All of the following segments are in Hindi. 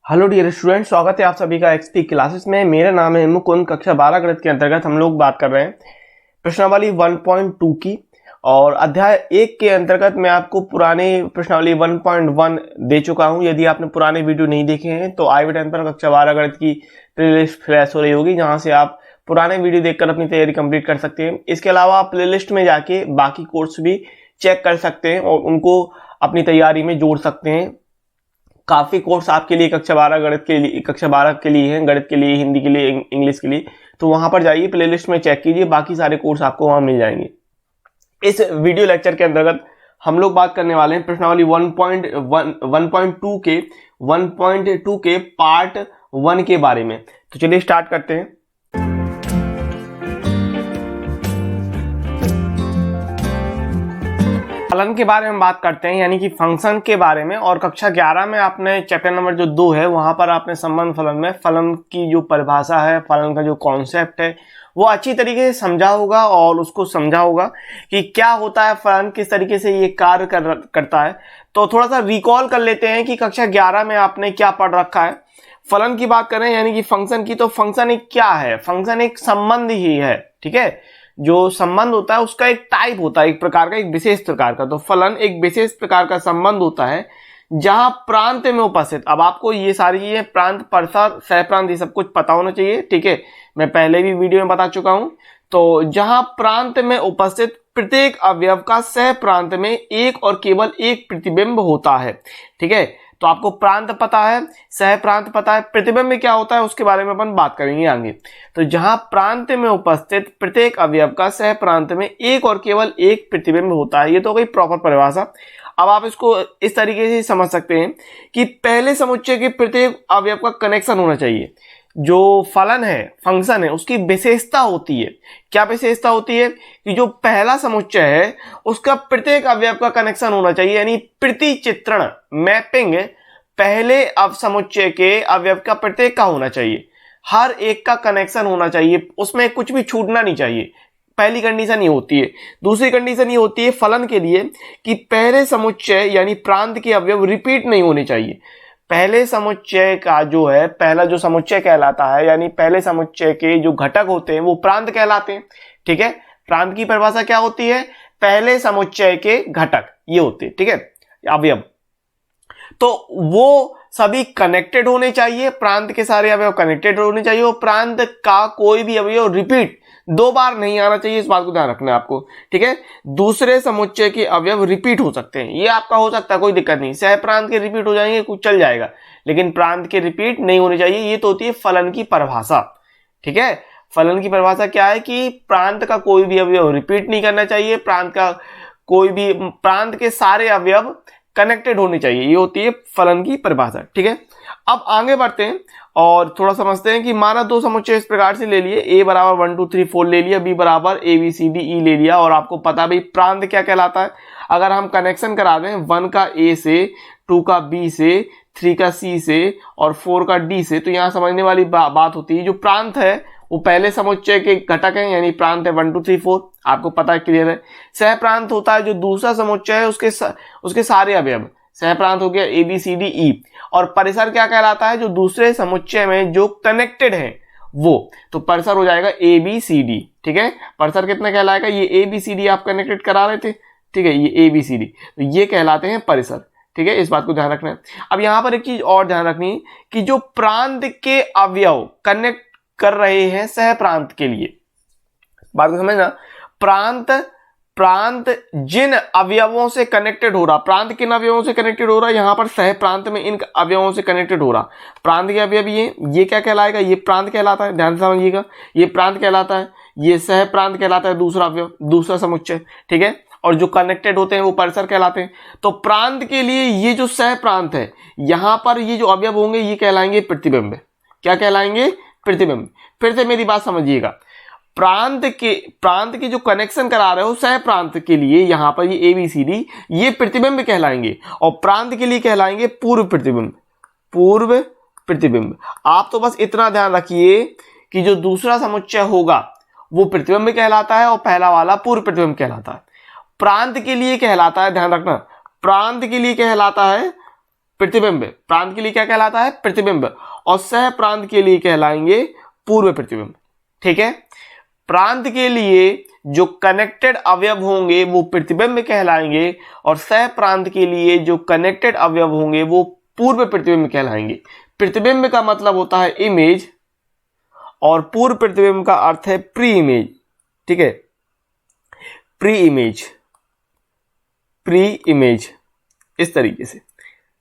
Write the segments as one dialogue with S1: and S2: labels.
S1: हेलो डियर स्टूडेंट, स्वागत है आप सभी का एक्सपी क्लासेस में। मेरा नाम है मुकुंद। कक्षा 12 गणित के अंतर्गत हम लोग बात कर रहे हैं प्रश्नावली 1.2 की, और अध्याय 1 के अंतर्गत मैं आपको पुराने प्रश्नावली 1.1 दे चुका हूं। यदि आपने पुराने वीडियो नहीं देखे हैं तो आई बटन पर कक्षा 12 गणित की प्लेलिस्ट फ्लैश हो रही होगी, जहां से आप पुराने वीडियो देखकर अपनी तैयारी कंप्लीट कर सकते हैं। इसके अलावा आप प्लेलिस्ट में जाके बाकी कोर्स भी चेक कर सकते हैं और उनको अपनी तैयारी में जोड़ सकते हैं। काफी कोर्स आपके लिए कक्षा 12 गणित के लिए, कक्षा 12 के लिए हैं, गणित के लिए, हिंदी के लिए, इंग्लिश के लिए। तो वहां पर जाइए, प्लेलिस्ट में चेक कीजिए, बाकी सारे कोर्स आपको वहां मिल जाएंगे। इस वीडियो लेक्चर के अंतर्गत हम लोग बात करने वाले हैं प्रश्नावली 1.2 के पार्ट 1 के बारे में। तो चलिए स्टार्ट करते हैं। फलन के बारे में बात करते हैं, यानी कि फंक्शन के बारे में। और कक्षा 11 में आपने चैप्टर नंबर जो 2 है, वहां पर आपने संबंध फलन में फलन की जो परिभाषा है, फलन का जो कॉन्सेप्ट है, वो अच्छी तरीके से समझा होगा और उसको समझा होगा कि क्या होता है फलन, किस तरीके से ये कार्य करता है। तो थोड़ा सा रिकॉल कर लेते हैं कि कक्षा 11 में आपने क्या पढ़ रखा है। फलन की बात करें यानी कि फंक्शन की, तो फंक्शन एक क्या है? फंक्शन एक संबंध ही है, ठीक है। जो संबंध होता है उसका एक टाइप होता है, एक प्रकार का, एक विशेष प्रकार का। तो फलन एक विशेष प्रकार का संबंध होता है जहां प्रांत में उपस्थित, अब आपको ये सारी चीजें प्रांत, प्रसार, सहप्रांत, ये सब कुछ पता होना चाहिए, ठीक है। मैं पहले भी वीडियो में बता चुका हूं। तो जहां प्रांत में उपस्थित प्रत्येक अवयव का सह प्रांत में एक और केवल एक प्रतिबिंब होता है, ठीक है। तो आपको प्रांत पता है, सह प्रांत पता है, प्रतिबिंब क्या होता है उसके बारे में अपन बात करेंगे आगे। तो जहां प्रांत में उपस्थित प्रत्येक अवयव का सह प्रांत में एक और केवल एक प्रतिबिंब होता है, ये तो गई प्रॉपर परिभाषा। अब आप इसको इस तरीके से समझ सकते हैं कि पहले समुच्चय के प्रत्येक अवयव का कनेक्शन होना चाहिए। जो फलन है, फंक्शन है, उसकी विशेषता होती है। क्या विशेषता होती है? कि जो पहला समुच्चय है उसका प्रत्येक अवयव का कनेक्शन होना चाहिए, यानी प्रतिचित्रण, मैपिंग पहले समुच्चय के अवयव का प्रत्येक का होना चाहिए। हर एक का कनेक्शन होना चाहिए, उसमें कुछ भी छूटना नहीं चाहिए। पहली कंडीशन ये होती है। दूसरी कंडीशन ये होती है फलन के लिए कि पहले समुच्चय यानी प्रांत के अवयव रिपीट नहीं होने चाहिए। पहले समुच्चय का जो है, पहला जो समुच्चय कहलाता है, यानी पहले समुच्चय के जो घटक होते हैं वो प्रांत कहलाते हैं, ठीक है। प्रांत की परिभाषा क्या होती है? पहले समुच्चय के घटक ये होते हैं, ठीक है, अवयव। तो वो सभी कनेक्टेड होने चाहिए, प्रांत के सारे अवयव कनेक्टेड होने चाहिए, और प्रांत का कोई भी अवयव रिपीट 2 बार नहीं आना चाहिए, इस बात को ध्यान रखना है आपको, ठीक है। दूसरे समुच्चय के अवयव रिपीट हो सकते हैं, ये आपका हो सकता है, कोई दिक्कत नहीं। सह प्रांत के रिपीट हो जाएंगे, कुछ चल जाएगा, लेकिन प्रांत के रिपीट नहीं होने चाहिए। ये तो होती है फलन की परिभाषा, ठीक है। फलन की परिभाषा क्या है कि प्रांत का कोई भी अवयव रिपीट नहीं करना चाहिए, प्रांत के सारे अवयव कनेक्टेड होने चाहिए, ये होती है फलन की परिभाषा, ठीक है। अब आगे बढ़ते हैं और थोड़ा समझते हैं कि माना 2 समुच्चय इस प्रकार से ले लिए, a बराबर 1 2 3 4 ले लिया, b बराबर a b c d e ले लिया, और आपको पता भाई प्रांत क्या कहलाता है। अगर हम कनेक्शन करा दें 1 का a से, 2 का b से, 3 का c से और 4 का d से, तो यहां समझने वाली बात होती है जो प्रांत है वो पहले समुच्चय के घटक हैं, यानी प्रांत है 1 2 3 4, आपको पता है, क्लियर है। सह प्रांत होता है जो दूसरा समुच्चय है उसके सारे अवयव, सह प्रांत हो गया a b c d e। और परिसर क्या कहलाता है? जो दूसरे समुच्चय में जो कनेक्टेड है वो, तो परिसर हो जाएगा a b c d, ठीक है। परिसर कितना कहलाएगा? ये a b c d आप कनेक्टेड करा रहे थे, ठीक है, ये a b c d, तो ये कहलाते हैं परिसर, ठीक है। इस बात को ध्यान रखना है। अब यहां पर एक चीज और ध्यान रखनी है कि जो प्रांत के अवयव कनेक्ट कर रहे हैं सह प्रांत के लिए, बात को समझना। प्रांत जिन अवयवों से कनेक्टेड हो रहा, प्रांत किन अवयवों से कनेक्टेड हो रहा है, यहां पर सह प्रांत में इन अवयवों से कनेक्टेड हो रहा। प्रांत के अवयव ये क्या कहलाएगा? ये प्रांत कहलाता है, ध्यान से समझिएगा, ये प्रांत कहलाता है, ये सह प्रांत कहलाता है, दूसरा अवयव, दूसरा समुच्चय, ठीक है। और जो कनेक्टेड होते हैं वो परिसर कहलाते हैं। तो प्रांत के लिए ये जो सह प्रांत है, यहां पर ये जो अवयव होंगे ये कहलाएंगे प्रतिबिंब। क्या कहलाएंगे? प्रतिबिंब। फिर से मेरी बात समझिएगा, प्रांत के जो कनेक्शन करा रहे हो सह प्रांत के लिए, यहां पर ये a b c d ये प्रतिबिंब कहलाएंगे, और प्रांत के लिए कहलाएंगे पूर्व प्रतिबिंब। पूर्व प्रतिबिंब। आप तो बस इतना ध्यान रखिए कि जो दूसरा समुच्चय होगा वो प्रतिबिंब कहलाता है और पहला वाला पूर्व प्रतिबिंब कहलाता है। प्रांत के लिए कहलाता है, ध्यान रखना, प्रांत के लिए कहलाता है प्रतिबिंब, प्रांत के लिए क्या कहलाता है? प्रतिबिंब। और सह प्रांत के लिए कहलाएंगे पूर्व प्रतिबिंब। ठीक है, प्रांत के लिए जो कनेक्टेड अवयव होंगे वो प्रतिबिंब कहलाएंगे और सह प्रांत के लिए जो कनेक्टेड अवयव होंगे वो पूर्व प्रतिबिंब कहलाएंगे। प्रतिबिंब का मतलब होता है इमेज और पूर्व प्रतिबिंब का अर्थ है प्री इमेज। ठीक है, प्री इमेज इस तरीके से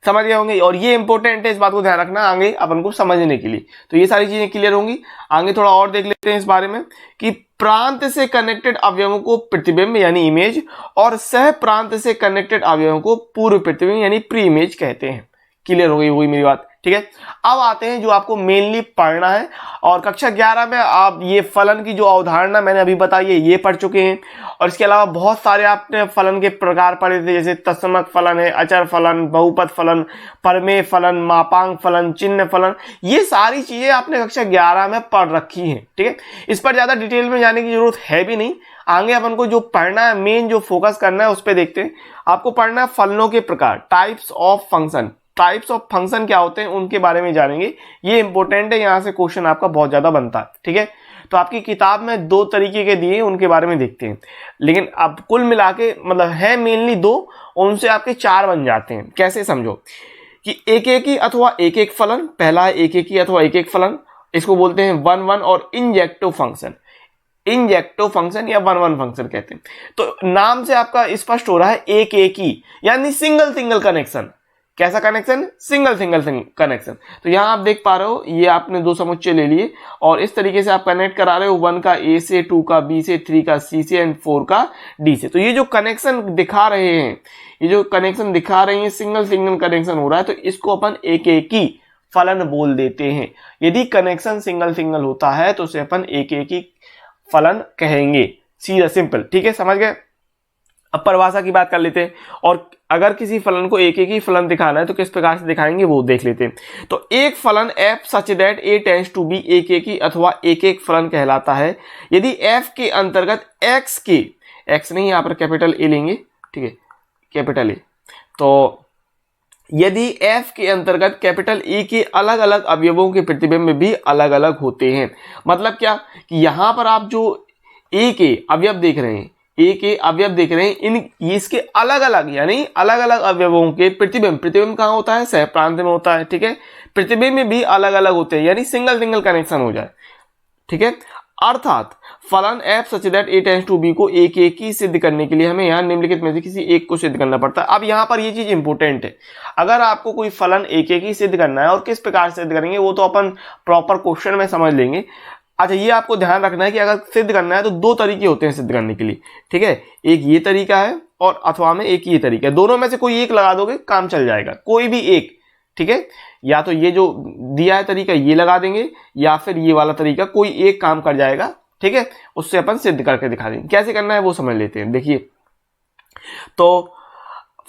S1: समझ गए होंगे। और ये इंपॉर्टेंट है, इस बात को ध्यान रखना आगे अपन को समझने के लिए। तो ये सारी चीजें क्लियर होंगी। आगे थोड़ा और देख लेते हैं इस बारे में कि प्रांत से कनेक्टेड अवयवों को प्रतिबिंब यानी इमेज और सह प्रांत से कनेक्टेड अवयवों को पूर्व प्रतिबिंब यानी प्री इमेज कहते हैं। क्लियर हो गई होगी मेरी बात? ठीक है, अब आते हैं जो आपको मेनली पढ़ना है। और कक्षा 11 में आप ये फलन की जो अवधारणा मैंने अभी बताई है ये पढ़ चुके हैं। और इसके अलावा बहुत सारे आपने फलन के प्रकार पढ़े थे, जैसे तत्समक फलन है, अचर फलन, बहुपद फलन, परमेय फलन, मापांक फलन, चिन्ह फलन। ये सारी चीजें आपने कक्षा 11 में पढ़ रखी हैं। ठीक है, इस पर ज्यादा डिटेल में जाने की जरूरत है भी नहीं। आगे अपन को जो पढ़ना है, मेन जो फोकस करना है उस पर देखते हैं। आपको पढ़ना है फलनों के प्रकार, types of function. Types of function क्या होते हैं उनके बारे में जानेंगे। ये इंपॉर्टेंट है, यहां से क्वेश्चन आपका बहुत ज्यादा बनता है। ठीक है, तो आपकी किताब में 2 तरीके के दिए, उनके बारे में देखते हैं। लेकिन अब कुल मिला के मतलब है मेनली 2, उनसे आपके 4 बन जाते हैं। कैसे समझो कि एक एक ही अथवा एक एक फलन। पहला है एक एक ही अथवा एक एक फलन, इसको बोलते हैं 1 1 और इंजेक्टिव फंक्शन। इंजेक्टिव फंक्शन या 1 1 फंक्शन कहते हैं। तो नाम से आपका स्पष्ट हो रहा है एक एक ही यानी सिंगल कनेक्शन। कैसा कनेक्शन? Single connection. तो यहां आप देख पा रहे हो, ये आपने 2 समुच्चय ले लिए और इस तरीके से आप कनेक्ट करा रहे हो 1 का ए से, 2 का बी से, 3 का सी से एंड 4 का डी से। तो ये जो कनेक्शन दिखा रहे हैं, ये जो कनेक्शन दिखा रहे हैं, सिंगल कनेक्शन हो रहा है, तो इसको अपन एक एक ही फलन बोल देते हैं। यदि कनेक्शन सिंगल होता है तो उसे अपन एक एक ही फलन कहेंगे, सीधा सिंपल। ठीक है, समझ गए? अब परिभाषा की बात कर लेते हैं। और अगर किसी फलन को एक एक ही फलन दिखाना है तो किस प्रकार से दिखाएंगे वो देख लेते हैं। तो एक फलन f such that a tends to be एक एक ही अथवा एक एक फलन कहलाता है यदि f के अंतर्गत x के, x नहीं यहाँ पर कैपिटल A लेंगे, ठीक है, कैपिटल A। तो यदि f के अंतर्गत कैपिटल A के अलग अलग अवयवों के प्रतिबिंब भी अलग अलग होते हैं। मतलब क्या कि यहां पर आप जो A के अवयव देख रहे हैं, ए के अवयव देख रहे हैं, इन इसके अलग अलग यानी अलग अलग अवयवों के प्रतिबिंब कहाँ होता है? सह प्रांत में होता है। ठीक है, प्रतिबिंब भी अलग अलग होते हैं यानी सिंगल कनेक्शन हो जाए। ठीक है, अर्थात फलन f such that a tends to b को एक एक ही सिद्ध करने के लिए हमें यहाँ निम्नलिखित में से किसी एक को सिद्ध करना पड़ता है। अब यहाँ पर ये चीज इंपॉर्टेंट है, अगर आपको कोई फलन एक एक ही सिद्ध करना है और किस प्रकार सिद्ध करेंगे वो तो अपन प्रॉपर क्वेश्चन में समझ लेंगे। अच्छा, ये आपको ध्यान रखना है कि अगर सिद्ध करना है तो 2 तरीके होते हैं सिद्ध करने के लिए। ठीक है, एक ये तरीका है और अथवा में एक ये तरीका है। दोनों में से कोई एक लगा दोगे काम चल जाएगा, कोई भी एक। ठीक है, या तो ये जो दिया है तरीका ये लगा देंगे या फिर ये वाला तरीका, कोई एक काम कर जाएगा। ठीक है, उससे अपन सिद्ध करके दिखा देंगे। कैसे करना है वो समझ लेते हैं। देखिए, तो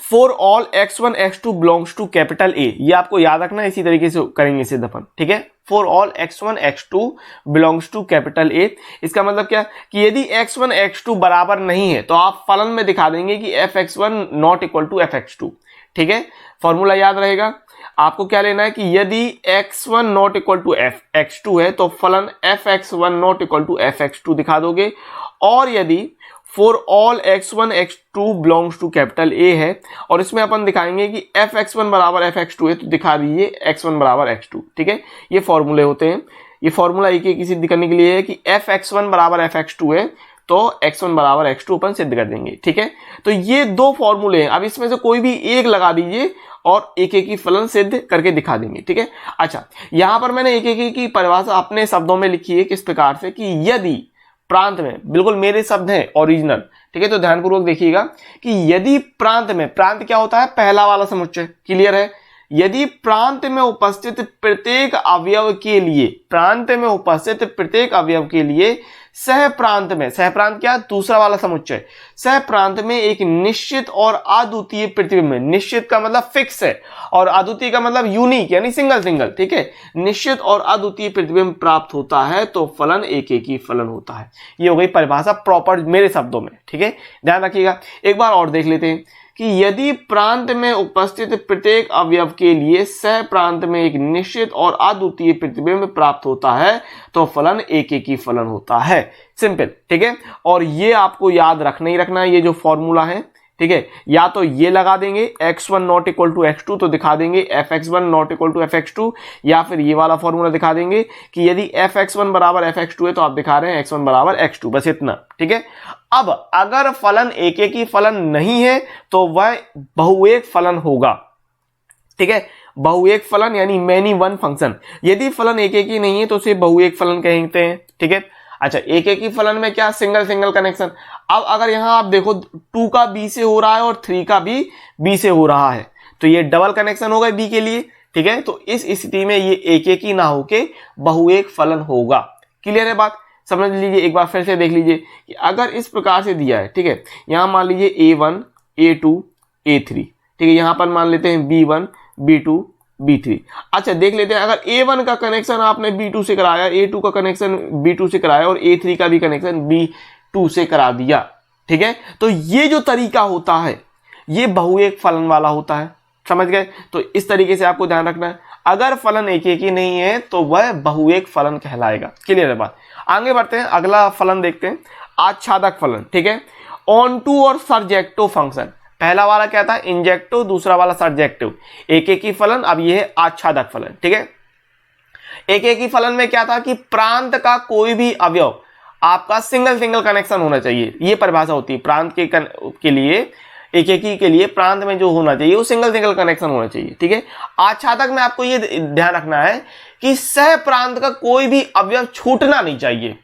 S1: for all x1 x2 belongs to capital A, ये आपको याद रखना है, इसी तरीके से करेंगे सिद्ध अपन। ठीक है, for all x1 x2 belongs to capital A। इसका मतलब क्या कि यदि x1 x2 बराबर नहीं है तो आप फलन में दिखा देंगे कि fx1 not equal to fx2। ठीक है, फॉर्मूला याद रहेगा। आपको क्या लेना है कि यदि x1 not equal to fx2 है तो फलन fx1 not equal to fx2 दिखा दोगे। और यदि for all x1 x2 belongs to capital A है और इसमें अपन दिखाएंगे कि fx1 बराबर fx2 है तो दिखा दीजिए x1 बराबर x2। ठीक है, ये फॉर्मूले होते हैं। ये फॉर्मूला एक एक सिद्ध करने के लिए है कि fx1 बराबर fx2 है तो x1 बराबर x2 अपन सिद्ध कर देंगे। ठीक है, तो ये 2 फॉर्मूले हैं। अब इसमें से कोई भी एक लगा दीजिए और एक एक ही फलन सिद्ध करके दिखा देंगे। ठीक है, अच्छा, यहां पर मैंने एक एक की परिभाषा अपने शब्दों में लिखी है किस प्रकार से कि यदि प्रांत में, बिल्कुल मेरे शब्द हैं ओरिजिनल। ठीक है, तो ध्यानपूर्वक देखिएगा कि यदि प्रांत में, प्रांत क्या होता है? पहला वाला समुच्चय। क्लियर है? यदि प्रांत में उपस्थित प्रत्येक अवयव के लिए, प्रांत में उपस्थित प्रत्येक अवयव के लिए सह प्रांत में, सह प्रांत क्या? दूसरा वाला समुच्चय। सह प्रांत में एक निश्चित और अद्वितीय प्रतिबिंब, निश्चित का मतलब फिक्स है और अद्वितीय का मतलब यूनिक यानी सिंगल। ठीक है, निश्चित और अद्वितीय प्रतिबिंब प्राप्त होता है तो फलन एक एक ही फलन होता है। ये हो गई परिभाषा प्रॉपर मेरे शब्दों में। ठीक है, ध्यान रखिएगा। एक बार और देख लेते हैं कि यदि प्रांत में उपस्थित प्रत्येक अवयव के लिए सह प्रांत में एक निश्चित और अद्वितीय प्रतिबिंब प्राप्त होता है तो फलन एकेकी फलन होता है। सिंपल, ठीक है। और ये आपको याद रखना ही रखना है, ये जो फॉर्मूला है, ठीक है। या तो ये लगा देंगे x1 not equal to x2 तो दिखा देंगे fx1 not equal to fx2, या फिर ये वाला फॉर्मूला दिखा देंगे कि यदि fx1 बराबर fx2 है तो आप दिखा रहे हैं x1 बराबर x2, बस इतना, ठीक है। अब अगर फलन एकेकी फलन नहीं है तो वह बहुएक फलन होगा, ठीक है। बहुएक फलन यानी मैनी वन फंक्शन। यदि फलन एकेकी नहीं है तो उसे बहुएक फलन कहते हैं, ठीक है। अच्छा, एकेकी फलन में क्या, सिंगल सिंगल कनेक्शन। अब अगर यहां आप देखो 2 का b से हो रहा है और 3 का भी b से हो रहा है तो ये डबल कनेक्शन होगा b के लिए, ठीक है। तो इस स्थिति में ये एकेकी ना होके बहुएक फलन होगा। क्लियर है बात, समझ लीजिए। एक बार फिर से देख लीजिए कि अगर इस प्रकार से दिया है, ठीक है, यहां मान लीजिए a1 a2 a3, ठीक है। यहां पर मान लेते हैं b1 b2 b3। अच्छा, देख लेते हैं अगर a1 का कनेक्शन आपने b2 से कराया, a2 का कनेक्शन b2 से कराया और a3 का भी कनेक्शन b2 से करा दिया, ठीक है। तो ये जो तरीका होता है ये बहुएक फलन वाला होता है, समझ गए। तो इस तरीके से आपको ध्यान रखना है, अगर फलन एकेकी नहीं है तो वह बहुएक फलन कहलाएगा। क्लियर है बात। आगे बढ़ते हैं, अगला फलन देखते हैं, आच्छादक फलन, ठीक है। ऑनटू और सरजेक्टिव फंक्शन। पहला वाला क्या था, इंजेक्टिव, दूसरा वाला सरजेक्टिव। एकेकी फलन, अब ये है आच्छादक फलन, ठीक है। एकेकी फलन में क्या था कि प्रांत का कोई भी अवयव आपका सिंगल सिंगल कनेक्शन होना चाहिए, ये परिभाषा होती है। प्रांत के लिए, एकेकी के लिए प्रांत में जो होना चाहिए वो सिंगल सिंगल कनेक्शन होना चाहिए, ठीक है। आच्छादक में आपको ये ध्यान रखना है कि सह प्रांत का कोई भी अवयव छूटना नहीं चाहिए।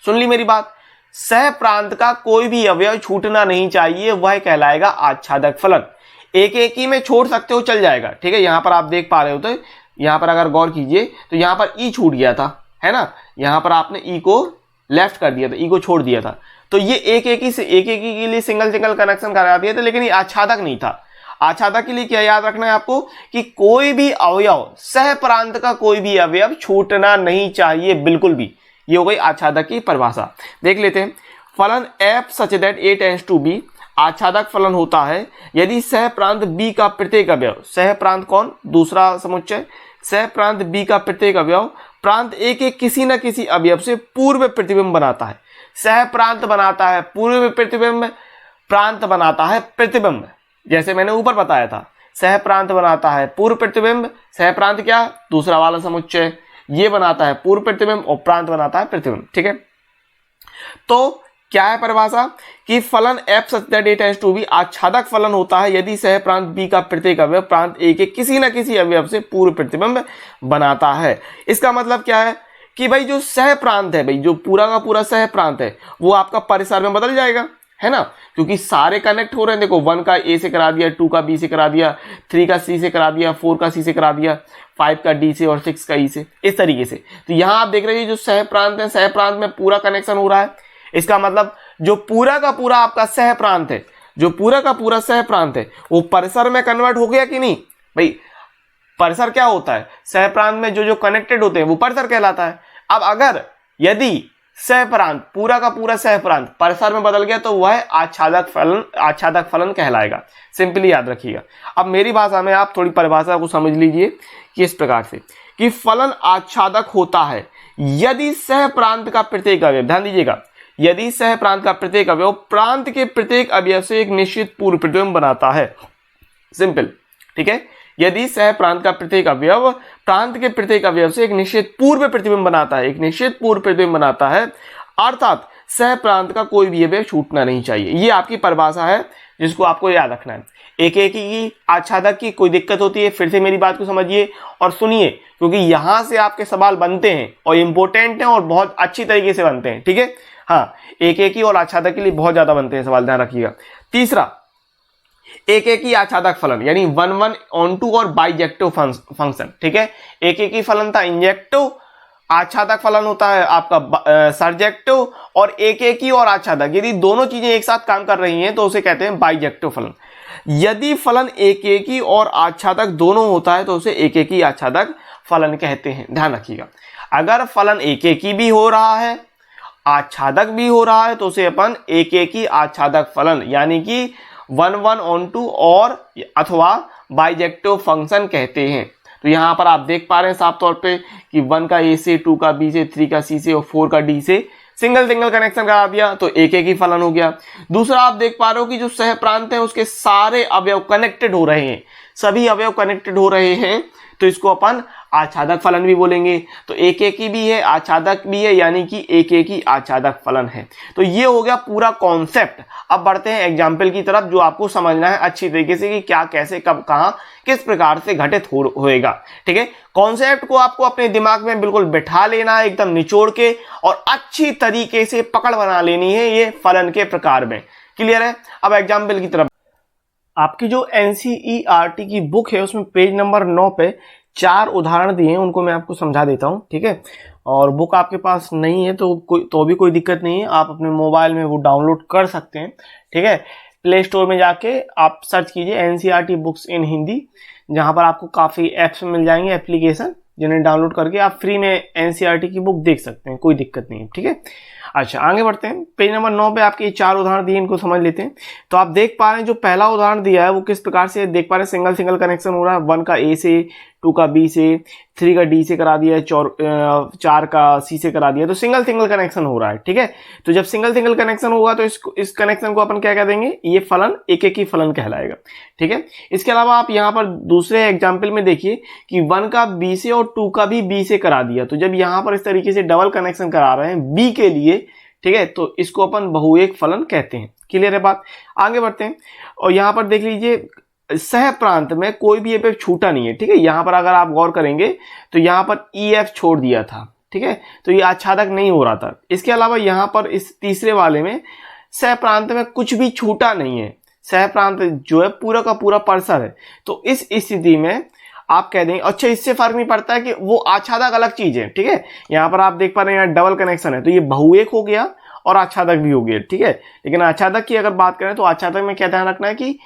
S1: सुन ली मेरी बात, सह प्रांत का कोई भी अवयव छूटना नहीं चाहिए, वह कहलाएगा आच्छादक फलन। एकेकी में छोड़ सकते हो, चल जाएगा, ठीक है। यहां पर आप देख पा रहे हो तो यहां पर अगर गौर कीजिए तो यहां पर ई छूट गया था, है ना। यहां पर आपने ई को लेफ्ट कर दिया था, ई को छोड़ दिया था, तो ये एकेकी के लिए सिंगल सिंगल कनेक्शन करा दिया था, लेकिन ये आच्छादक नहीं था। आच्छादक के लिए क्या याद रखना है आपको कि कोई भी अवयव, सह प्रांत का कोई भी अवयव छूटना नहीं चाहिए बिल्कुल भी। ये हो गई आच्छादक की परिभाषा। देख लेते हैं, फलन f such that a tends to b आच्छादक फलन होता है यदि सह प्रांत b का प्रत्येक अवयव, सह प्रांत कौन, दूसरा समुच्चय, सह प्रांत b का प्रत्येक अवयव प्रांत a के किसी न किसी अवयव से पूर्व प्रतिबिंब बनाता है। सह प्रांत बनाता है पूर्व प्रतिबिंब, प्रांत बनाता है प्रतिबिंब। जैसे मैंने ऊपर बताया था, सह प्रांत बनाता है पूर्व प्रतिबिंब, सह प्रांत क्या, दूसरा वाला समुच्चय, ये बनाता है पूर्व प्रतिबिंब और प्रांत बनाता है प्रतिबिंब, ठीक है। तो क्या है परिभाषा कि फलन f such that a tends to b आच्छादक फलन होता है यदि सह प्रांत b का प्रत्येक अवयव प्रांत a के किसी न किसी अवयव से पूर्व प्रतिबिंब बनाता है। इसका मतलब क्या है कि भाई जो सह प्रांत है, भाई जो पूरा का पूरा सह प्रांत है वो आपका परिसर में बदल जाएगा, है ना, क्योंकि सारे कनेक्ट हो रहे हैं। देखो 1 का a से करा दिया, 2 का b से करा दिया, 3 का c से करा दिया, 4 का c से करा दिया, 5 का d से और 6 का e से, इस तरीके से। तो यहां आप देख रहे हैं जो सह प्रांत है, सह प्रांत में पूरा कनेक्शन हो रहा है। इसका मतलब जो पूरा का पूरा आपका सह प्रांत है, जो पूरा का पूरा सह प्रांत है वो परिसर में कन्वर्ट हो गया कि नहीं। भाई परिसर क्या होता है, सह प्रांत में जो जो कनेक्टेड होते हैं वो परिसर कहलाता है। अब अगर यदि सह प्रांत, पूरा का पूरा सह प्रांत परिसर में बदल गया तो वह आच्छादक फलन कहलाएगा। सिंपली याद रखिएगा। अब मेरी भाषा में आप थोड़ी परिभाषा को समझ लीजिए कि इस प्रकार से कि फलन आच्छादक होता है यदि सह प्रांत का प्रत्येक अवयव, ध्यान दीजिएगा, यदि सह प्रांत का प्रत्येक अवयव प्रांत के प्रत्येक अवयव से एक निश्चित पूर्व प्रतिबिंब बनाता है। सिंपल, ठीक है। यदि सह प्रांत का प्रत्येक अवयव प्रांत के प्रत्येक अवयव से एक निश्चित पूर्व प्रतिबिंब बनाता है, एक निश्चित पूर्व प्रतिबिंब बनाता है, अर्थात सह प्रांत का कोई भी अवयव छूटना नहीं चाहिए। ये आपकी परिभाषा है जिसको आपको याद रखना है। एकेकी की, आच्छादक की कोई दिक्कत होती है फिर से मेरी बात को समझिए और सुनिए, क्योंकि यहां से आपके सवाल बनते हैं और इंपॉर्टेंट हैं और बहुत अच्छी तरीके से बनते हैं, ठीक है। हाँ, एकेकी और आच्छादक के लिए बहुत ज्यादा बनते हैं सवाल, ध्यान रखिएगा। तीसरा, एकेकी आच्छादक फलन यानी 1-1 ऑनटू और बाइजेक्टिव फंक्शन, ठीक है। एकेकी फलन था इंजेक्टिव, आच्छादक फलन होता है आपका सरजेक्टिव, और एकेकी और आच्छादक यदि दोनों चीजें एक साथ काम कर रही हैं तो उसे कहते हैं बाइजेक्टिव फलन। यदि फलन एकेकी और आच्छादक दोनों होता है तो उसे एकेकी आच्छादक फलन कहते हैं, ध्यान रखिएगा। अगर फलन एकेकी भी हो रहा है, आच्छादक भी हो रहा है तो उसे अपन एकेकी आच्छादक फलन यानी कि 1 1 ऑन टू और अथवा बाइजेक्टिव फंक्शन कहते हैं। तो यहाँ पर आप देख पा रहे हैं साफ तौर पे कि 1 का ए से, 2 का बी से, 3 का सी से और 4 का डी से सिंगल सिंगल कनेक्शन करा दिया तो एक एक ही फलन हो गया। दूसरा आप देख पा रहे हो कि जो सह प्रांत है उसके सारे अवयव कनेक्टेड हो रहे हैं, सभी अवयव कनेक्टेड हो रहे हैं, तो इसको अपन आच्छादक फलन भी बोलेंगे। तो एक एक ही भी है, आच्छादक भी है, यानी कि एक एक ही आच्छादक फलन है। तो ये हो गया पूरा कॉन्सेप्ट। अब बढ़ते हैं एग्जाम्पल की तरफ, जो आपको समझना है अच्छी तरीके से कि क्या, कैसे, कब, कहाँ, किस प्रकार से घटित होएगा। ठीक है, कॉन्सेप्ट को आपको अपने दिमाग में बिल्कुल बिठा लेना है, एकदम निचोड़ के, और अच्छी तरीके से पकड़ बना लेनी है ये फलन के प्रकार में। क्लियर है? अब एग्जाम्पल की तरफ, आपकी जो एनसीईआरटी की बुक है उसमें पेज नंबर 9 पे 4 उदाहरण दिए हैं, उनको मैं आपको समझा देता हूं। ठीक है, और बुक आपके पास नहीं है तो भी कोई दिक्कत नहीं है, आप अपने मोबाइल में वो डाउनलोड कर सकते हैं। ठीक है, प्ले स्टोर में जाके आप सर्च कीजिए एनसीईआरटी बुक्स इन हिंदी, जहां पर आपको काफी एप्स मिल जाएंगे, एप्लीकेशन, जिन्हें डाउनलोड करके आप फ्री में एनसीईआरटी की बुक देख सकते हैं, कोई दिक्कत नहीं है। ठीक है, अच्छा आगे बढ़ते हैं। पेज नंबर 9 पे आपके 4 उदाहरण दिए, इनको समझ लेते हैं। तो आप देख पा रहे हैं जो पहला उदाहरण दिया है वो किस प्रकार से देख पा रहे हैं, सिंगल सिंगल कनेक्शन हो रहा है, 1 का ए से, 2 का बी से, 3 का डी से करा दिया है, 4 का सी से करा दिया, तो सिंगल सिंगल कनेक्शन हो रहा है। ठीक है, तो जब सिंगल सिंगल कनेक्शन होगा तो इस कनेक्शन को अपन क्या कह देंगे, ये फलन एक एक ही फलन कहलाएगा। ठीक है, इसके अलावा आप यहाँ पर दूसरे एग्जाम्पल में देखिए कि 1 का बी से और 2 का भी बी से करा दिया, तो जब यहाँ पर इस तरीके से डबल कनेक्शन करा रहे हैं बी के लिए, ठीक है, तो इसको अपन बहुएक फलन कहते हैं। क्लियर है बात? आगे बढ़ते हैं, और यहाँ पर देख लीजिए सह प्रांत में कोई भी एफ छूटा नहीं है। ठीक है, यहाँ पर अगर आप गौर करेंगे तो यहाँ पर ई एफ छोड़ दिया था। ठीक है, तो ये आच्छादक नहीं हो रहा था। इसके अलावा यहाँ पर इस तीसरे वाले में सह प्रांत में कुछ भी छूटा नहीं है, सह प्रांत जो है पूरा का पूरा परसर है। तो इस स्थिति में आप कह देंगे, अच्छा इससे फर्क नहीं पड़ता है कि वो आच्छादक अलग चीज है। ठीक है, यहाँ पर आप देख पा रहे हैं यहाँ डबल कनेक्शन है, तो ये बहुएक हो गया और आच्छादक भी हो गया। ठीक है, लेकिन आच्छादक की अगर बात करें तो आच्छादक में क्या ध्यान रखना है कि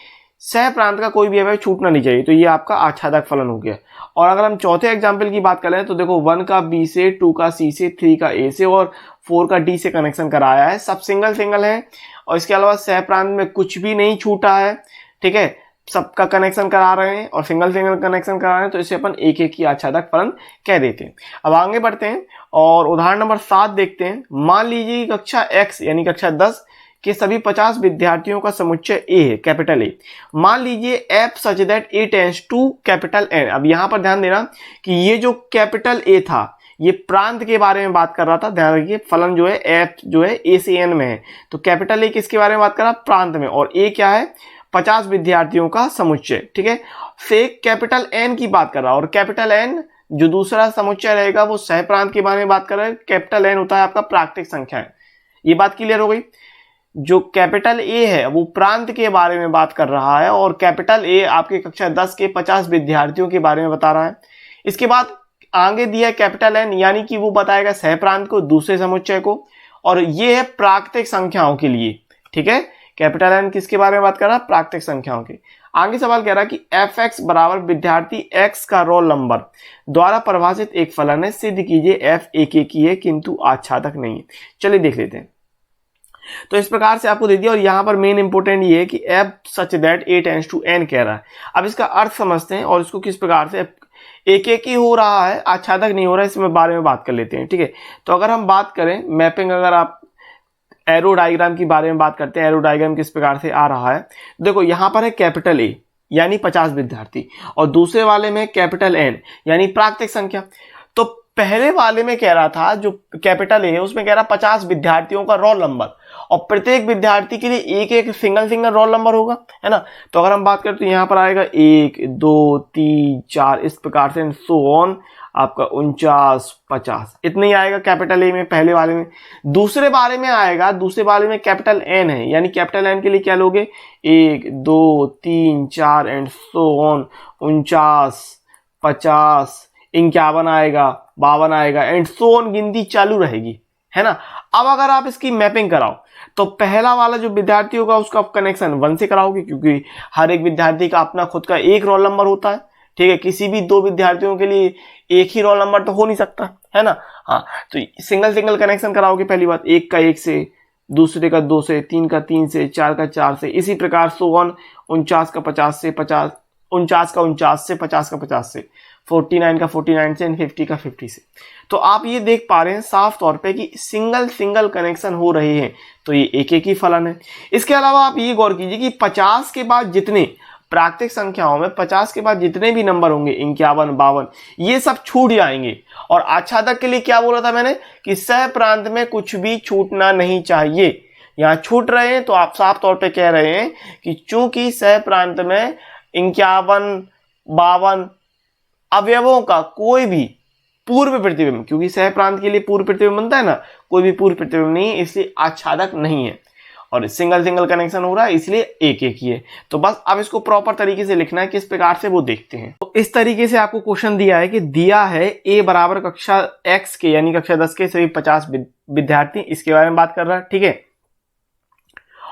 S1: सह प्रांत का कोई भी अवयव छूटना नहीं चाहिए, तो ये आपका आच्छादक फलन हो गया। और अगर हम चौथे एग्जाम्पल की बात करें तो देखो 1 का बी से, 2 का सी से, 3 का ए से और 4 का डी से कनेक्शन कराया है, सब सिंगल सिंगल है, और इसके अलावा सह प्रांत में कुछ भी नहीं छूटा है। ठीक है, सबका कनेक्शन करा रहे हैं और सिंगल सिंगल कनेक्शन करा रहे हैं, तो इसे अपन एक एक ही आच्छादक फलन कह देते हैं। अब आगे बढ़ते हैं और उदाहरण नंबर 7 देखते हैं। मान लीजिए कक्षा x यानी कक्षा 10 के सभी 50 विद्यार्थियों का समुच्चय A है, कैपिटल A। मान लीजिए f such that A tends to capital N। अब यहां पर ध्यान देना कि ये जो कैपिटल A था ये प्रांत के बारे में बात कर रहा था। ध्यान रखिए, फलन जो है f जो है A से N में है, तो कैपिटल A किसके बारे में बात कर रहा है, प्रांत में, और A क्या है, 50 विद्यार्थियों का समुच्चय। ठीक है, से कैपिटल N की बात कर रहा है, और कैपिटल N जो दूसरा समुच्चय रहेगा वो सह प्रांत के बारे में बात कर रहा है। कैपिटल N होता है आपका प्राकृतिक संख्या है। ये बात क्लियर हो गई। जो कैपिटल A है वो प्रांत के बारे में बात कर रहा है, और कैपिटल A आपके कक्षा 10 के 50 विद्यार्थियों के बारे में बता रहा है। इसके बाद आगे दिया कैपिटल N, यानी कि वो बताएगा सह प्रांत को, दूसरे समुच्चय को, और ये है प्राकृतिक संख्याओं के लिए। ठीक है, कैपिटल N किसके बारे में बात कर रहा है, प्राकृतिक संख्याओं के। आगे सवाल कह रहा है कि fx बराबर विद्यार्थी x का रोल नंबर द्वारा परिभाषित एक फलन है, सिद्ध कीजिए f एक एक ही है किंतु आच्छादक नहीं है। चलिए देख लेते हैं। तो इस प्रकार से आपको दे दिया, और यहां पर मेन इंपोर्टेंट ये है कि f such that a tends to n कह रहा है। अब इसका अर्थ समझते हैं और इसको किस प्रकार से एक एक ही हो रहा है, आच्छादक नहीं हो रहा है, इसमें बारे में बात कर लेते हैं। ठीक है, तो अगर हम बात करें मैपिंग, अगर आप एरो डायग्राम की बारे में बात करते हैं, एरो डायग्राम किस प्रकार से आ रहा है, देखो यहां पर है कैपिटल A यानी 50 विद्यार्थी, और दूसरे वाले में कैपिटल N यानी प्राकृतिक संख्या। तो पहले वाले में कह रहा था जो कैपिटल A है उसमें कह रहा 50 विद्यार्थियों का रोल नंबर, और प्रत्येक विद्यार्थी के लिए एक एक सिंगल सिंगल रोल नंबर होगा, है ना। तो अगर हम बात करें तो यहाँ पर आएगा 1 2 3 4 इस प्रकार से सो ऑन, आपका 49 50 इतना ही आएगा कैपिटल A में पहले वाले में। दूसरे वाले में आएगा, दूसरे वाले में कैपिटल N है, यानी कैपिटल N के लिए क्या लोगे 1 2 3 4 एंड सो ऑन, 49 50 51 आएगा, 52 आएगा एंड सो ऑन, गिनती चालू रहेगी, है ना। अब अगर आप इसकी मैपिंग कराओ तो पहला वाला जो विद्यार्थी होगा उसका कनेक्शन 1 से कराओगे, क्योंकि हर एक विद्यार्थी का अपना खुद का एक रोल नंबर होता है। ठीक है, किसी भी 2 विद्यार्थियों के लिए एक ही रोल नंबर तो हो नहीं सकता, है ना। हाँ, तो सिंगल सिंगल कनेक्शन कराओगे, पहली बात 1 का 1 से, दूसरे का 2 से, 3 का 3 से, 4 का 4 से, इसी प्रकार सो ऑन 49 का 50 से, 49 का 49 से, 50 का 50 से, 49 का 49 से, 50 का 50 से। तो आप ये देख पा रहे हैं साफ तौर पे कि सिंगल सिंगल कनेक्शन हो रहे हैं, तो ये एक एक ही फलन है। इसके अलावा आप ये गौर कीजिए कि 50 के बाद जितने प्राकृतिक संख्याओं में 50 के बाद जितने भी नंबर होंगे 51, 52, ये सब छूट जाएंगे। और आच्छादक के लिए क्या बोला था मैंने कि सह प्रांत में कुछ भी छूटना नहीं चाहिए। यहाँ छूट रहे हैं तो आप साफ तौर पे कह रहे हैं कि चूंकि सह प्रांत में 51, 52 अवयवों का कोई भी पूर्व प्रतिबिंब, क्योंकि सह प्रांत के लिए पूर्व प्रतिबिंब बनता है ना, कोई भी पूर्व प्रतिबिंब नहीं है, इसलिए आच्छादक नहीं है। और सिंगल सिंगल कनेक्शन हो रहा है इसलिए एक एक ही है। तो बस अब इसको प्रॉपर तरीके से लिखना है, किस प्रकार से वो देखते हैं। तो इस तरीके से आपको क्वेश्चन दिया है कि दिया है ए बराबर कक्षा x के यानी कक्षा 10 के सभी 50 विद्यार्थी, इसके बारे में बात कर रहा है, ठीक है।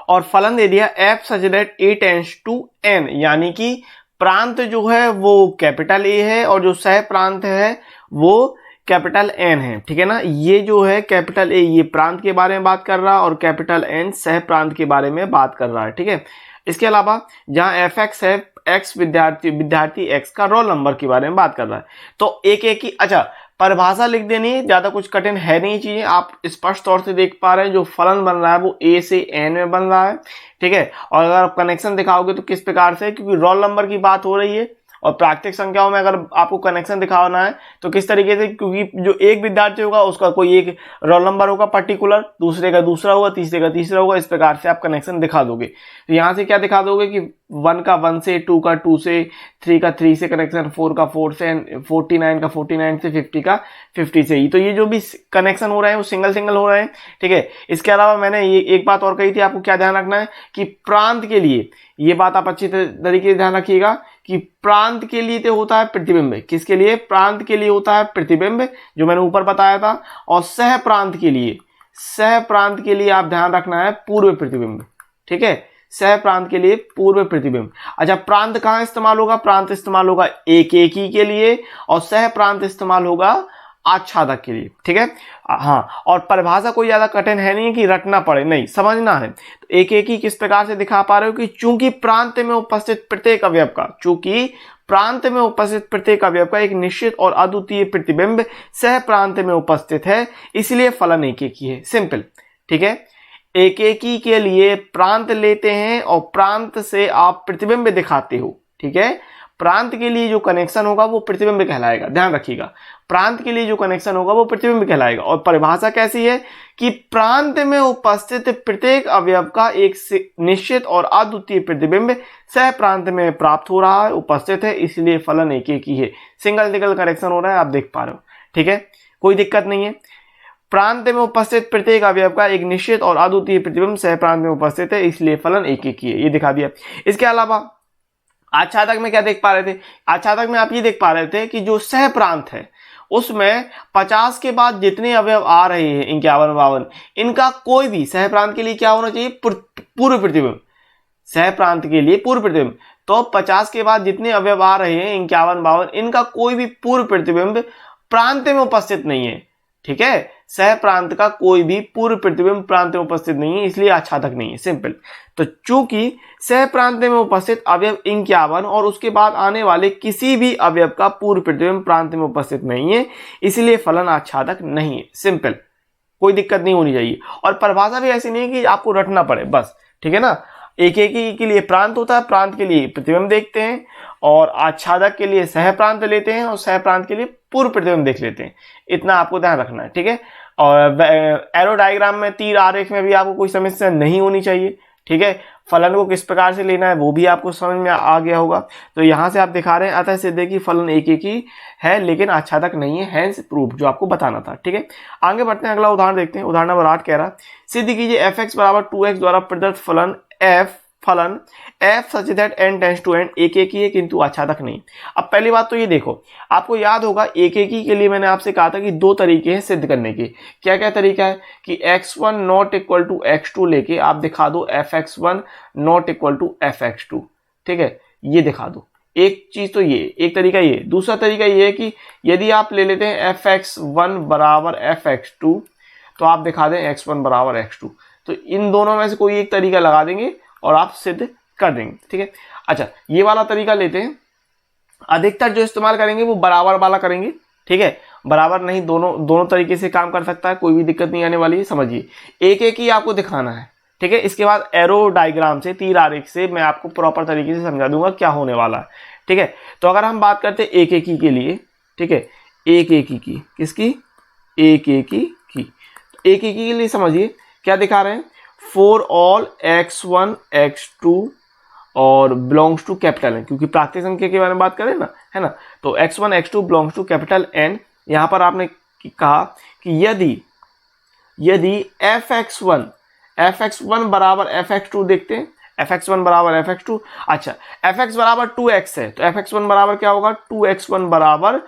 S1: और फलन दे दिया f such that a tends to n, यानी कि प्रांत जो है वो कैपिटल ए है और जो सह प्रांत है वो कैपिटल एन है, ठीक है ना। ये जो है कैपिटल ए ये प्रांत के बारे में बात कर रहा है और कैपिटल एन सह प्रांत के बारे में बात कर रहा है, ठीक है। इसके अलावा जहां एफ एक्स है, एक्स विद्यार्थी एक्स का रोल नंबर के बारे में बात कर रहा है। तो एक एक ही, अच्छा परिभाषा लिख देनी है, ज्यादा कुछ कठिन है नहीं चीजें, आप स्पष्ट तौर से देख पा रहे हैं जो फलन बन रहा है वो ए से एन में बन रहा है, ठीक है। और अगर आप कनेक्शन दिखाओगे तो किस प्रकार से, क्योंकि रोल नंबर की बात हो रही है और प्राकृतिक संख्याओं में अगर आपको कनेक्शन दिखाना है तो किस तरीके से, क्योंकि जो एक विद्यार्थी होगा उसका कोई एक रोल नंबर होगा पर्टिकुलर, दूसरे का दूसरा होगा, तीसरे का तीसरा होगा, इस प्रकार से आप कनेक्शन दिखा दोगे। तो यहाँ से क्या दिखा दोगे कि 1 का 1 से, 2 का 2 से, 3 का 3 से कनेक्शन, 4 का 4 से, 49 का 49 से, 50 का 50 से ही। तो ये जो भी कनेक्शन हो रहे हैं वो सिंगल सिंगल हो रहे हैं, ठीक है। इसके अलावा मैंने ये एक बात और कही थी, आपको क्या ध्यान रखना है कि प्रांत के लिए, ये बात आप अच्छी तरीके से ध्यान रखिएगा कि प्रांत के लिए तो होता है प्रतिबिंब, किसके लिए, प्रांत के लिए होता है प्रतिबिंब, जो मैंने ऊपर बताया था। और सह प्रांत के लिए आप ध्यान रखना है पूर्व प्रतिबिंब, ठीक है। सह प्रांत के लिए पूर्व प्रतिबिंब। अच्छा प्रांत कहां इस्तेमाल होगा, प्रांत इस्तेमाल होगा एक एक ही के लिए और सह प्रांत इस्तेमाल होगा आच्छादक के लिए, ठीक है। हाँ, और परिभाषा कोई ज्यादा कठिन है नहीं कि रटना पड़े, नहीं समझना है। तो एक एक ही किस प्रकार से दिखा पा रहे हो कि चूंकि प्रांत में उपस्थित प्रत्येक अवयव का एक निश्चित और अद्वितीय प्रतिबिंब सह प्रांत में उपस्थित है, इसलिए फलन एक एक ही है, सिंपल, ठीक है। एक एक ही के लिए प्रांत लेते हैं और प्रांत से आप प्रतिबिंब दिखाते हो, ठीक है। प्रांत के लिए जो कनेक्शन होगा वो प्रतिबिंब कहलाएगा, ध्यान रखिएगा, प्रांत के लिए जो कनेक्शन होगा वो प्रतिबिंब कहलाएगा। और परिभाषा कैसी है कि प्रांत में उपस्थित प्रत्येक अवयव का एक निश्चित और अद्वितीय प्रतिबिंब सह प्रांत में प्राप्त हो रहा है, उपस्थित है, इसलिए फलन एक एक ही है। सिंगल सिंगल कनेक्शन हो रहा है, आप देख पा रहे हो, ठीक है, कोई दिक्कत नहीं है। प्रांत में उपस्थित प्रत्येक अवयव का एक निश्चित और अद्वितीय प्रतिबिंब सह प्रांत में उपस्थित है, इसलिए फलन एक एक ही है, ये दिखा दिया। इसके अलावा आच्छादक में क्या देख पा रहे थे, आच्छादक में आप ये देख पा रहे थे कि जो सह प्रांत है उसमें 50 के बाद जितने अवयव आ रहे हैं 51, 52, इनका कोई भी सह प्रांत के लिए क्या होना चाहिए, पूर्व प्रतिबिंब, सह प्रांत के लिए पूर्व प्रतिबिंब। तो 50 के बाद जितने अवयव आ रहे हैं 51, 52, इनका कोई भी पूर्व प्रतिबिंब प्रांत में उपस्थित नहीं है, ठीक है। सह प्रांत का कोई भी पूर्व प्रतिबिंब प्रांत में उपस्थित नहीं है, इसलिए आच्छादक नहीं है, सिंपल। तो चूंकि सह प्रांत में उपस्थित अवयव 51 और उसके बाद आने वाले किसी भी अवयव का पूर्व प्रतिबिंब प्रांत में उपस्थित नहीं है, इसलिए फलन आच्छादक नहीं है, सिंपल, कोई दिक्कत नहीं होनी चाहिए। और परिभाषा भी ऐसी नहीं है कि आपको रटना पड़े, बस, ठीक है ना। एक एक ही के लिए प्रांत होता है, प्रांत के लिए प्रतिबिंब देखते हैं, और आच्छादक के लिए सह प्रांत लेते हैं और सह प्रांत के लिए पूर्व प्रतिबिंब देख लेते हैं, इतना आपको ध्यान रखना है, ठीक है। और एरो डायग्राम में तीर आरेख में भी आपको कोई समस्या नहीं होनी चाहिए, ठीक है। फलन को किस प्रकार से लेना है वो भी आपको समझ में आ गया होगा। तो यहां से आप दिखा रहे हैं अतः सिद्ध है कि फलन एक एक ही है लेकिन आच्छादक नहीं है, हैंस प्रूफ, जो आपको बताना था, ठीक है। आगे बढ़ते हैं, अगला उदाहरण देखते हैं। उदाहरण नंबर 8 कह रहा है सिद्ध कीजिए f(x) = 2x द्वारा प्रदत्त फलन f such that n tends to n एक एक ही है किंतु आच्छादक नहीं। अब पहली बात तो ये देखो, आपको याद होगा एक एक ही के लिए मैंने आपसे कहा था कि दो तरीके हैं सिद्ध करने के। क्या क्या तरीका है कि x1 not equal to x2 लेके आप दिखा दो fx1 not equal to fx2, ठीक है, ये दिखा दो। एक चीज तो ये, एक तरीका ये। दूसरा तरीका ये है कि यदि आप ले लेते हैं fx1 बराबर fx2 तो आप दिखा दें x1 बराबर x2। तो इन दोनों में से कोई एक तरीका लगा देंगे और आप सिद्ध कर देंगे। ठीक है, अच्छा ये वाला तरीका लेते हैं। अधिकतर जो इस्तेमाल करेंगे वो बराबर वाला करेंगे। ठीक है, बराबर नहीं, दोनों तरीके से काम कर सकता है, कोई भी दिक्कत नहीं आने वाली है। समझिए, एक एक ही आपको दिखाना है। ठीक है, इसके बाद एरो डायग्राम से, तीर आरेख से मैं आपको प्रॉपर तरीके से समझा दूंगा क्या होने वाला है। ठीक है, तो अगर हम बात करते हैं एक एक ही के लिए, ठीक है, एक एक ही की, किसकी, एक एक ही की, एक एक ही के लिए समझिए क्या दिखा रहे हैं, फॉर ऑल x1 x2 और बिलोंग्स टू कैपिटल एन, क्योंकि प्राकृतिक संख्या के बारे में बात करें ना, है ना, तो x1 x2 belongs to capital N. यहां पर आपने कहा कि यदि fx1 बराबर fx2, देखते हैं fx1 बराबर fx2, अच्छा fx बराबर 2x है, तो fx1 बराबर क्या होगा, 2x1 बराबर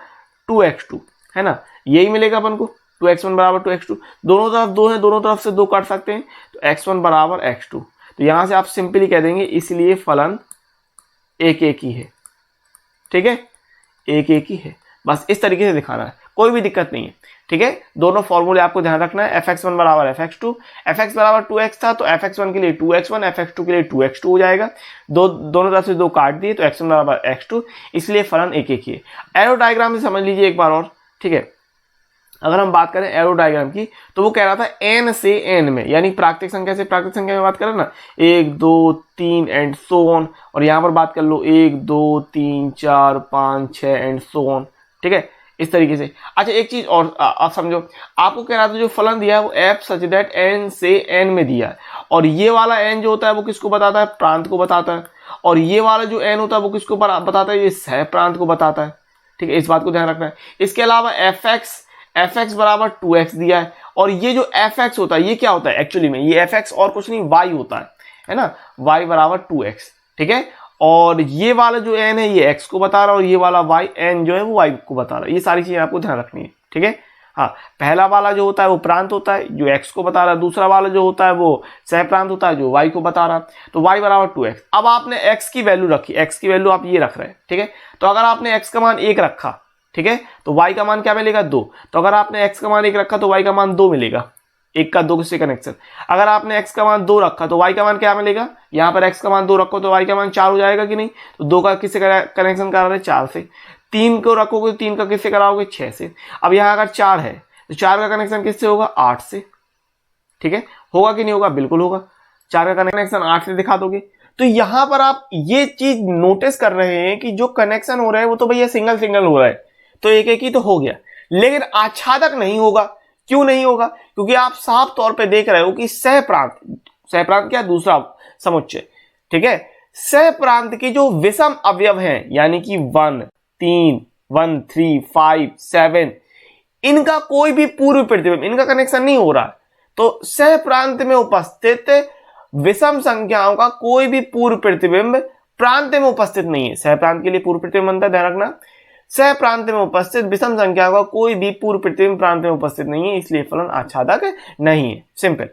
S1: 2x2, है ना, यही मिलेगा अपन को, 2x1 बराबर 2x2। दोनों तरफ 2 है, दोनों तरफ से 2 काट सकते हैं, तो x1 बराबर x2। तो यहां से आप सिंपली कह देंगे इसलिए फलन एक एक ही है। ठीक है, एक एक ही है, बस इस तरीके से दिखाना है, कोई भी दिक्कत नहीं है। ठीक है, दोनों फॉर्मूले आपको ध्यान रखना है, fx1 बराबर fx2, fx बराबर 2x था तो fx1 के लिए 2x1, fx2 के लिए 2x2 हो जाएगा, दोनों तरफ से 2 काट दिए तो x1 बराबर x2, इसलिए फलन एक एक ही है। एरो डायग्राम से समझ लीजिए एक बार और। ठीक है, अगर हम बात करें एरो डायग्राम की, तो वो कह रहा था n से n में, यानी प्राकृतिक संख्या से प्राकृतिक संख्या में बात करें ना, 1 2 3 एंड सो ऑन, और यहां पर बात कर लो 1 2 3 4 5 6 एंड सो ऑन। ठीक है, इस तरीके से। अच्छा एक चीज और आप समझो, आपको कह रहा था जो फलन दिया है वो f सच दैट n से n में दिया है, और ये वाला n जो होता है वो किसको बताता है, प्रांत को बताता है, और ये वाला जो n होता है वो किसको बताता है, ये सह प्रांत को बताता है। ठीक है, इस बात को ध्यान रखना है। इसके अलावा fx बराबर 2x दिया है, और ये जो fx होता है ये क्या होता है एक्चुअली में, ये fx और कुछ नहीं y होता है ना, y बराबर 2x। ठीक है, और ये वाला जो n है ये x को बता रहा है, और ये वाला y n जो है वो y को बता रहा है। ये सारी चीजें आपको ध्यान रखनी है। ठीक है, हाँ, पहला वाला जो होता है वो प्रांत होता है जो x को बता रहा है, दूसरा वाला जो होता है वो सह प्रांत होता है जो y को बता रहा है। तो y बराबर 2x। अब आपने x की वैल्यू रखी, x की वैल्यू आप ये रख रहे हैं। ठीक है, तो अगर आपने x का मान 1 रखा, ठीक है, तो y का मान क्या मिलेगा, 2। तो अगर आपने x का मान 1 रखा तो y का मान 2 मिलेगा, 1 का 2 से कनेक्शन। अगर आपने x का मान 2 रखा तो y का मान क्या मिलेगा, यहाँ पर x का मान 2 रखो तो y का मान 4 हो जाएगा कि नहीं, तो 2 का किससे कनेक्शन करा रहे, 4 से। 3 को रखोगे तो 3 का किससे कराओगे, 6 से। अब यहाँ अगर 4 है तो 4 का कनेक्शन किससे होगा, 8 से। ठीक है, होगा कि नहीं होगा, बिल्कुल होगा, 4 का कनेक्शन 8 से दिखा दोगे। तो यहां पर आप ये चीज नोटिस कर रहे हैं कि जो कनेक्शन हो रहा है वो तो भैया सिंगल सिंगल हो रहा है, तो एक एक ही तो हो गया, लेकिन आच्छादक नहीं होगा। क्यों नहीं होगा, क्योंकि आप साफ तौर पे देख रहे हो कि सह प्रांत क्या, दूसरा समुच्चय। ठीक है, सह प्रांत के जो विषम अवयव हैं, यानी कि 1 3 1 3 5 7, इनका कोई भी पूर्व प्रतिबिंब, इनका कनेक्शन नहीं हो रहा है। तो सह प्रांत में उपस्थित विषम संख्याओं का कोई भी पूर्व प्रतिबिंब प्रांत में उपस्थित नहीं है। सह प्रांत के लिए पूर्व प्रतिबिंब बनता है, ध्यान रखना, सह प्रांत में उपस्थित विषम संख्या का कोई भी पूर्व प्रतिबिंब प्रांत में उपस्थित नहीं है, इसलिए फलन आच्छादक नहीं है। सिंपल,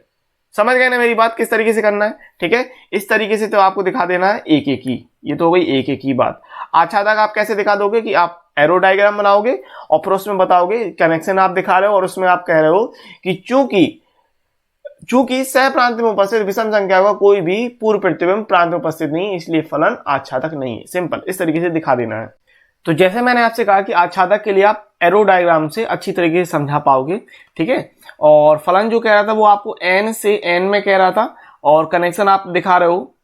S1: समझ गए ना मेरी बात किस तरीके से करना है। ठीक है, इस तरीके से तो आपको दिखा देना है एक एक ही, ये तो हो गई एक एक ही बात। आच्छादक आप कैसे दिखा दोगे कि आप एरो डायग्राम बनाओगे और फिर उसमें बताओगे कनेक्शन आप दिखा रहे हो, और उसमें आप कह रहे हो कि चूंकि सह प्रांत में उपस्थित विषम संख्या का कोई भी पूर्व प्रतिबिंब प्रांत में उपस्थित नहीं है, इसलिए फलन आच्छादक नहीं है। सिंपल, इस तरीके से दिखा देना है। तो जैसे मैंने आपसे कहा कि आच्छादक के लिए आप एरो डायग्राम से अच्छी तरीके से समझा पाओगे। ठीक है, और फलन जो कह रहा था वो आपको n से n में कह रहा था, और कनेक्शन आप दिखा रहे हो।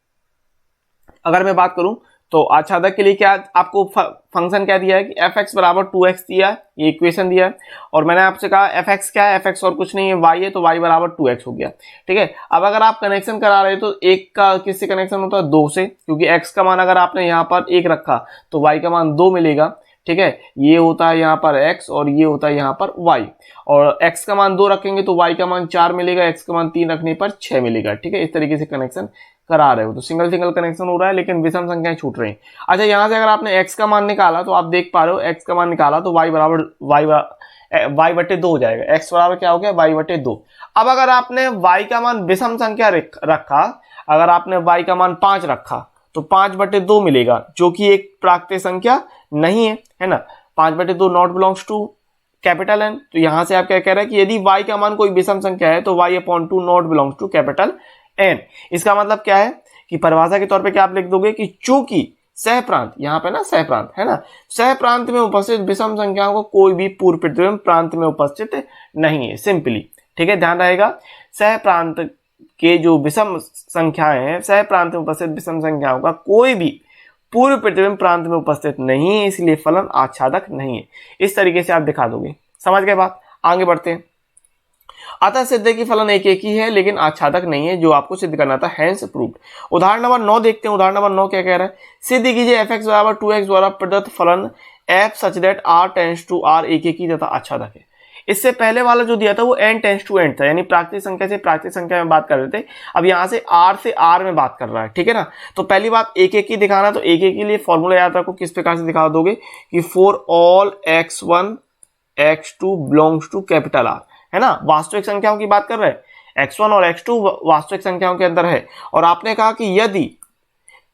S1: अगर मैं बात करूं तो आच्छादक के लिए क्या आपको फंक्शन क्या दिया है कि fx बराबर 2x दिया है, ये इक्वेशन दिया है, और मैंने आपसे कहा fx क्या है, fx और कुछ नहीं है y है, तो y बराबर 2x हो गया। ठीक है, अब अगर आप कनेक्शन करा रहे हो तो एक का किससे कनेक्शन होता है, 2 से, क्योंकि x का मान अगर आपने यहाँ पर 1 रखा तो y का मान 2 मिलेगा। ठीक है, ये होता है यहाँ पर x और ये होता है यहाँ पर y, और x का मान 2 रखेंगे तो y का मान 4 मिलेगा, x का मान 3 रखने पर 6 मिलेगा। ठीक है, इस तरीके से कनेक्शन करा रहे हो, तो सिंगल सिंगल कनेक्शन हो रहा है लेकिन विषम संख्याएं छूट रही हैं। अच्छा, यहां से अगर आपने x का मान निकाला तो आप देख पा रहे हो x का मान निकाला तो y बराबर y बटे 2 हो जाएगा, x बराबर क्या हो गया, y बटे 2। अब अगर आपने y का मान विषम संख्या रखा, अगर आपने y का मान 5 रखा तो 5 बटे 2 मिलेगा, जो कि एक प्राकृतिक संख्या नहीं है, है ना। 5 बटे 2 not belongs to capital N. तो यहां से आप क्या कह रहे हैं कि यदि y का मान कोई विषम संख्या है तो y/2 not belongs to capital N. इसका मतलब क्या है कि परिभाषा के तौर पे क्या आप लिख दोगे कि चूंकि सहप्रांत, यहाँ पे ना सहप्रांत है ना, सहप्रांत में उपस्थित विषम संख्याओं को कोई भी पूर्व प्रतिबिंब प्रांत में उपस्थित नहीं है, सिंपली। ठीक है, ध्यान रहेगा, सहप्रांत के जो विषम संख्याएं हैं, सहप्रांत में उपस्थित विषम संख्याओं का कोई भी पूर्व प्रतिबिंब प्रांत में उपस्थित नहीं है, इसलिए फलन आच्छादक नहीं है। इस तरीके से आप दिखा दोगे। समझ गए बात? आगे बढ़ते हैं। अतः सिद्ध है कि फलन एक ही है लेकिन आच्छादक नहीं है, जो आपको सिद्ध करना था, हैंस प्रूव्ड। उदाहरण नंबर 9 देखते हैं। उदाहरण नंबर 9 क्या कह रहा है? सिद्ध कीजिए fx बराबर 2x द्वारा प्रदत्त फलन f such that r tends to r एक ही तथा आच्छादक है। इससे पहले वाला जो दिया था वो n टेंड्स टू n था, यानी प्राकृतिक संख्या से प्राकृतिक संख्या में बात कर रहे थे। अब यहाँ से r में बात कर रहा है। ठीक है ना? तो पहली बात एक ही दिखाना, तो एक के लिए फॉर्मूला याद रखो। किस प्रकार से दिखा दोगे कि for all x1 x2 belongs to capital R, है ना? वास्तविक संख्याओं की बात कर रहे हैं, x1 और x2 वास्तविक संख्याओं के अंदर है। और आपने कहा कि यदि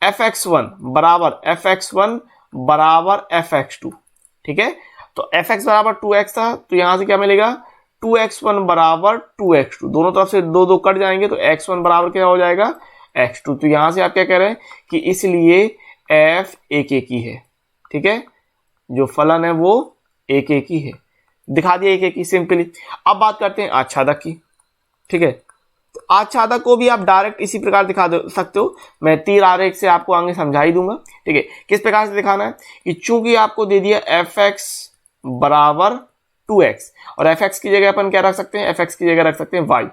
S1: fx1 बराबर fx2, ठीक है, तो fx बराबर 2x था, तो यहां से क्या मिलेगा? 2x1 बराबर 2x2, दोनों तरफ से दो दो कट जाएंगे, तो x1 बराबर क्या हो जाएगा? x2। तो यहां से आप क्या कह रहे हैं कि इसलिए f एक ही है। ठीक है, जो फलन है वो एक ही है, दिखा दिया एक ही, सिंपली। अब बात करते हैं आच्छादक की। ठीक है, तो आच्छादक को भी आप डायरेक्ट इसी प्रकार दिखा सकते हो। मैं तीर आरेख से आपको आगे समझा ही दूंगा। ठीक है, किस प्रकार से दिखाना है कि चूंकि आपको दे दिया fx बराबर 2x, और fx की जगह अपन क्या रख सकते हैं? fx की जगह रख सकते हैं y,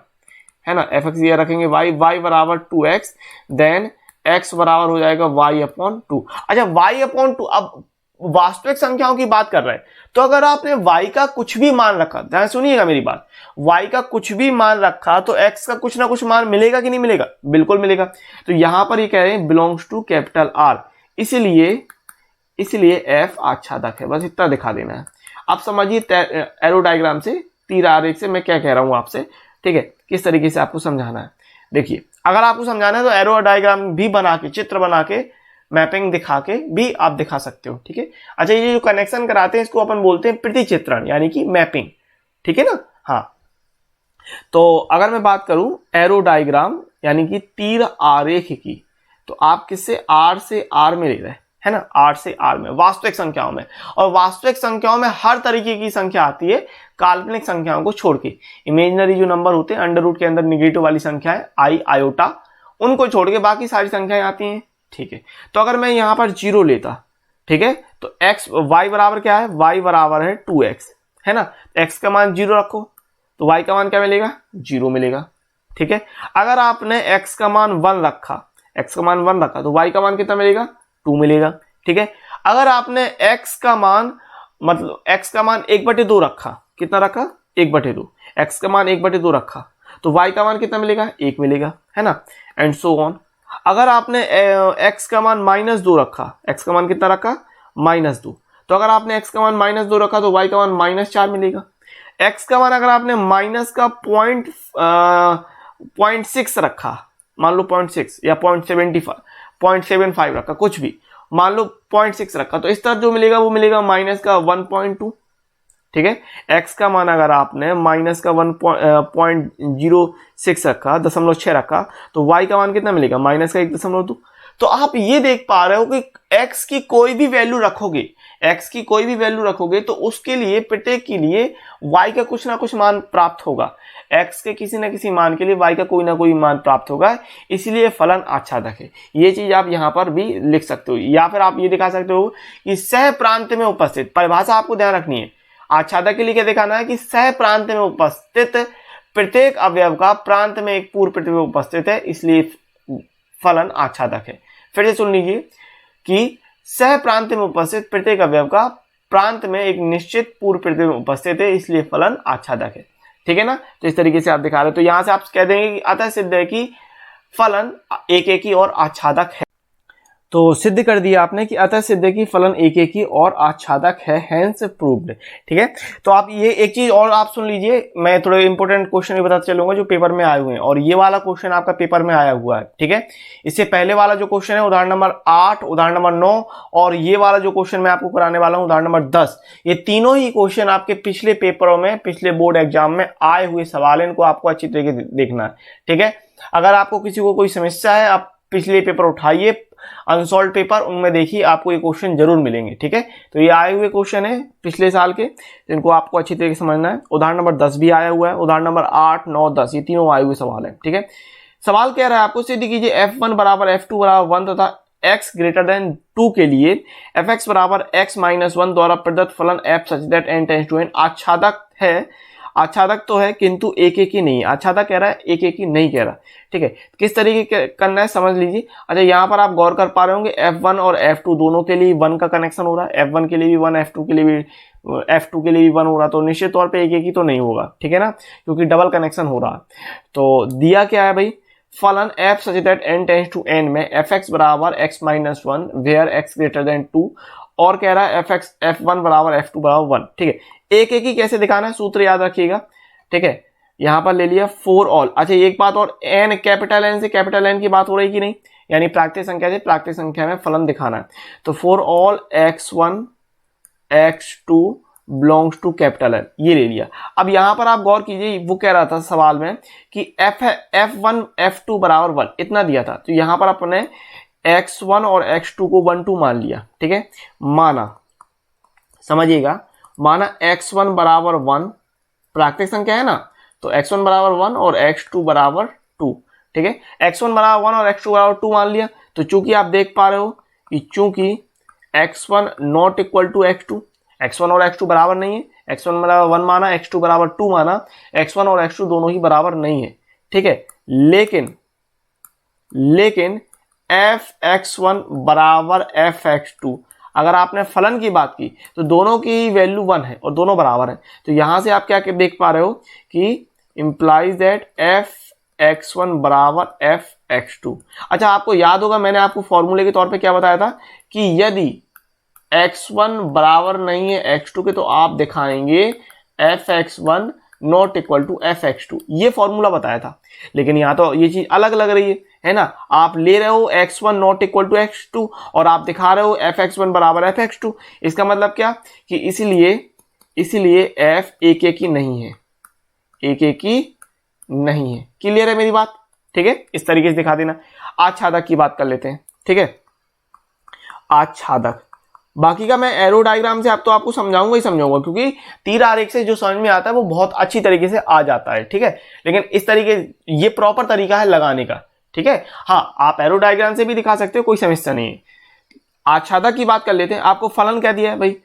S1: है ना? fx की जगह रखेंगे y बराबर 2x, देन x बराबर हो जाएगा y/2। अच्छा, y/2, अब वास्तविक संख्याओं की बात कर रहे हैं, तो अगर आपने y का कुछ भी मान रखा, ध्यान सुनिएगा मेरी बात, y का कुछ भी मान रखा तो x का कुछ ना कुछ मान मिलेगा कि नहीं मिलेगा? बिल्कुल मिलेगा। तो यहां पर ये कह रहे हैं बिलोंग्स टू कैपिटल R, इसलिए f आच्छादक है। बस इतना दिखा देना है। आप समझिए एरो डायग्राम से, तीर आरेख से मैं क्या कह रहा हूं आपसे। ठीक है, किस तरीके से आपको समझाना है। देखिए, अगर आपको समझाना है तो एरो डायग्राम भी बना के, चित्र बना के, मैपिंग दिखा के भी आप दिखा सकते हो। ठीक है, अच्छा, ये जो कनेक्शन कराते हैं इसको अपन बोलते हैं प्रतिचित्रण, यानी कि मैपिंग। ठीक है ना? हाँ, तो अगर मैं बात करूं एरो डायग्राम यानी कि तीर आरेख की, तो आप किससे? R से R में ले रहे हैं, है ना? R से R में, वास्तविक संख्याओं में। और वास्तविक संख्याओं में हर तरीके की संख्या आती है, काल्पनिक संख्याओं को छोड़ के। इमेजिनरी जो नंबर होते हैं, अंडर रूट के अंदर निगेटिव वाली संख्याएं, आई आयोटा, उनको छोड़ के बाकी सारी संख्याएं आती हैं। ठीक है, तो अगर मैं यहां पर 0 लेता, ठीक है, तो y बराबर क्या है? y बराबर है 2x, है ना? x का मान 0 रखो तो y का मान क्या मिलेगा? 0 मिलेगा। ठीक है, अगर आपने x का मान 1 रखा, तो y का मान कितना मिलेगा? 2 मिलेगा। ठीक है, अगर आपने x का मान 1/2 रखा, कितना रखा? 1/2, x का मान 1/2 रखा, तो y का मान कितना मिलेगा? 1 मिलेगा, है ना? And so on. अगर आपने x का मान -2 रखा, x का मान कितना रखा? -2, तो अगर आपने x का मान -2 रखा तो y का मान -4 मिलेगा। x का मान अगर आपने माइनस का 0.6 रखा, मान लो 0.6 या 0.75 रखा, कुछ भी मान लो 0.6 रखा, तो इस तरह जो मिलेगा वो मिलेगा माइनस का 1.2। ठीक है, x का मान अगर आपने माइनस का 1.06 रखा, 0.6 रखा, तो y का मान कितना मिलेगा? माइनस का 1.2। तो आप ये देख पा रहे हो कि x की कोई भी वैल्यू रखोगे, तो उसके लिए, प्रत्येक के लिए y का कुछ ना कुछ मान प्राप्त होगा। x के किसी ना किसी मान के लिए y का कोई ना कोई मान प्राप्त होगा, इसलिए फलन आच्छादक है। ये चीज आप यहां पर भी लिख सकते हो, या फिर आप ये दिखा सकते हो कि सह प्रांत में उपस्थित, परिभाषा आपको ध्यान रखनी है। आच्छादक के लिए क्या दिखाना है कि सह प्रांत में उपस्थित प्रत्येक अवयव का प्रांत में एक पूर्व प्रतिबिंब उपस्थित है, इसलिए फलन आच्छादक है। फिर से सुन लीजिए कि सह प्रांत में उपस्थित प्रत्येक अवयव का प्रांत में एक निश्चित पूर्व प्रतिबिंब उपस्थित है, इसलिए फलन आच्छादक है। ठीक है ना? तो इस तरीके से आप दिखा रहे हो। तो यहां से आप कह देंगे कि अतः सिद्ध है कि फलन एक ही और आच्छादक है। तो सिद्ध कर दिया आपने कि अतः सिद्ध की फलन एक एक ही और आच्छादक है, हेंस प्रूव्ड। ठीक है, तो आप ये एक चीज और आप सुन लीजिए, मैं थोड़े इंपॉर्टेंट क्वेश्चन भी बताते चलूंगा जो पेपर में आए हुए हैं, और ये वाला क्वेश्चन आपका पेपर में आया हुआ है। ठीक है, इससे पहले वाला जो क्वेश्चन है उदाहरण नंबर 8, उदाहरण नंबर 9 और ये वाला जो क्वेश्चन मैं आपको कराने वाला हूं उदाहरण नंबर 10, ये तीनों ही क्वेश्चन आपके पिछले पेपरों में, पिछले बोर्ड एग्जाम में आए हुए सवाल है, इनको आपको अच्छी तरीके से देखना है। ठीक है, अगर आपको किसी को कोई समस्या है, आप पिछले पेपर उठाइए, अनसॉल्व पेपर, उनमें देखिए आपको ये क्वेश्चन जरूर मिलेंगे। ठीक है, तो ये आए हुए क्वेश्चन है पिछले साल के, तो इनको आपको अच्छी तरीके से समझना है। उदाहरण नंबर 10 भी आया हुआ है, उदाहरण नंबर 8, 9, 10 ये तीनों आए हुए सवाल है। ठीक है, सवाल कह रहा है आपको सिद्ध कीजिए f1 बराबर f2 बराबर 1 तथा x ग्रेटर देन 2 के लिए fx बराबर x माइनस 1 द्वारा प्रदत्त फलन f such that n tends to n आच्छादक है। आच्छादक तो है किंतु एक एक ही नहीं, आच्छादक कह रहा है, एक एक ही नहीं कह रहा। ठीक है, किस तरीके करना है समझ लीजिए। अच्छा, यहाँ पर आप गौर कर पा रहे होंगे f1 और f2 दोनों के लिए 1 का कनेक्शन हो रहा है, f1 के लिए भी 1, f2 के लिए भी 1 हो रहा, तो निश्चित तौर पे एक एक ही तो नहीं होगा। ठीक है ना, क्योंकि डबल कनेक्शन हो रहा। तो दिया क्या है भाई, फलन f such that n tends to n में fx बराबर x minus 1 where x greater than 2, और कह रहा है f1 बराबर f2 बराबर 1। ठीक है, एक एक ही कैसे दिखाना है, सूत्र याद रखिएगा। ठीक है, यहां पर ले लिया फॉर ऑल। अच्छा, एक बात और, n कैपिटल n से कैपिटल N की बात हो रही कि नहीं, यानी प्राकृतिक संख्या से प्राकृतिक संख्या में फलन दिखाना है। तो for all x1 x2 belongs to capital N, ये ले लिया। अब यहां पर आप गौर कीजिए, वो कह रहा था सवाल में कि f1 f2 बराबर 1 इतना दिया था, तो यहां पर अपने x1 और x2 को 1 2 मान लिया। ठीक है, माना, समझिएगा, माना x1 बराबर 1 प्राकृतिक संख्या है ना, तो x1 बराबर 1 और x2 बराबर 2। ठीक है, x1 बराबर 1 और x2 बराबर 2 मान लिया। तो चूंकि आप देख पा रहे हो कि चूंकि x1 not equal to x2, x1 और x2 बराबर नहीं है, x1 बराबर 1 माना, x2 बराबर 2 माना, x1 और x2 दोनों ही बराबर नहीं है। ठीक है, लेकिन fx1 बराबर fx2, अगर आपने फलन की बात की तो दोनों की वैल्यू 1 है और दोनों बराबर हैं। तो यहां से आप क्या देख पा रहे हो कि इंप्लाइज दैट fx1 बराबर fx2। अच्छा, आपको याद होगा मैंने आपको फॉर्मूले के तौर पे क्या बताया था कि यदि x1 बराबर नहीं है x2 के, तो आप दिखाएंगे fx1 not equal to fx2, ये फॉर्मूला बताया था। लेकिन यहाँ तो ये चीज अलग लग रही है ना, आप ले रहे हो x1 not equal to x2 और आप दिखा रहे हो fx1 बराबर fx2। इसका मतलब क्या कि इसीलिए f एक एक ही नहीं है, एक एक ही नहीं है। क्लियर है मेरी बात? ठीक है, इस तरीके से दिखा देना। आच्छादक की बात कर लेते हैं। ठीक है, आच्छादक, बाकी का मैं एरो डायग्राम से आपको समझाऊंगा ही समझाऊंगा, क्योंकि तीर आरेख से जो समझ में आता है वो बहुत अच्छी तरीके से आ जाता है। ठीक है, लेकिन इस तरीके, ये प्रॉपर तरीका है लगाने का। ठीक है, हाँ, आप एरो डायग्राम से भी दिखा सकते हो, कोई समस्या नहीं है। आच्छादक की बात कर लेते हैं। आपको फलन क्या दिया है भाई,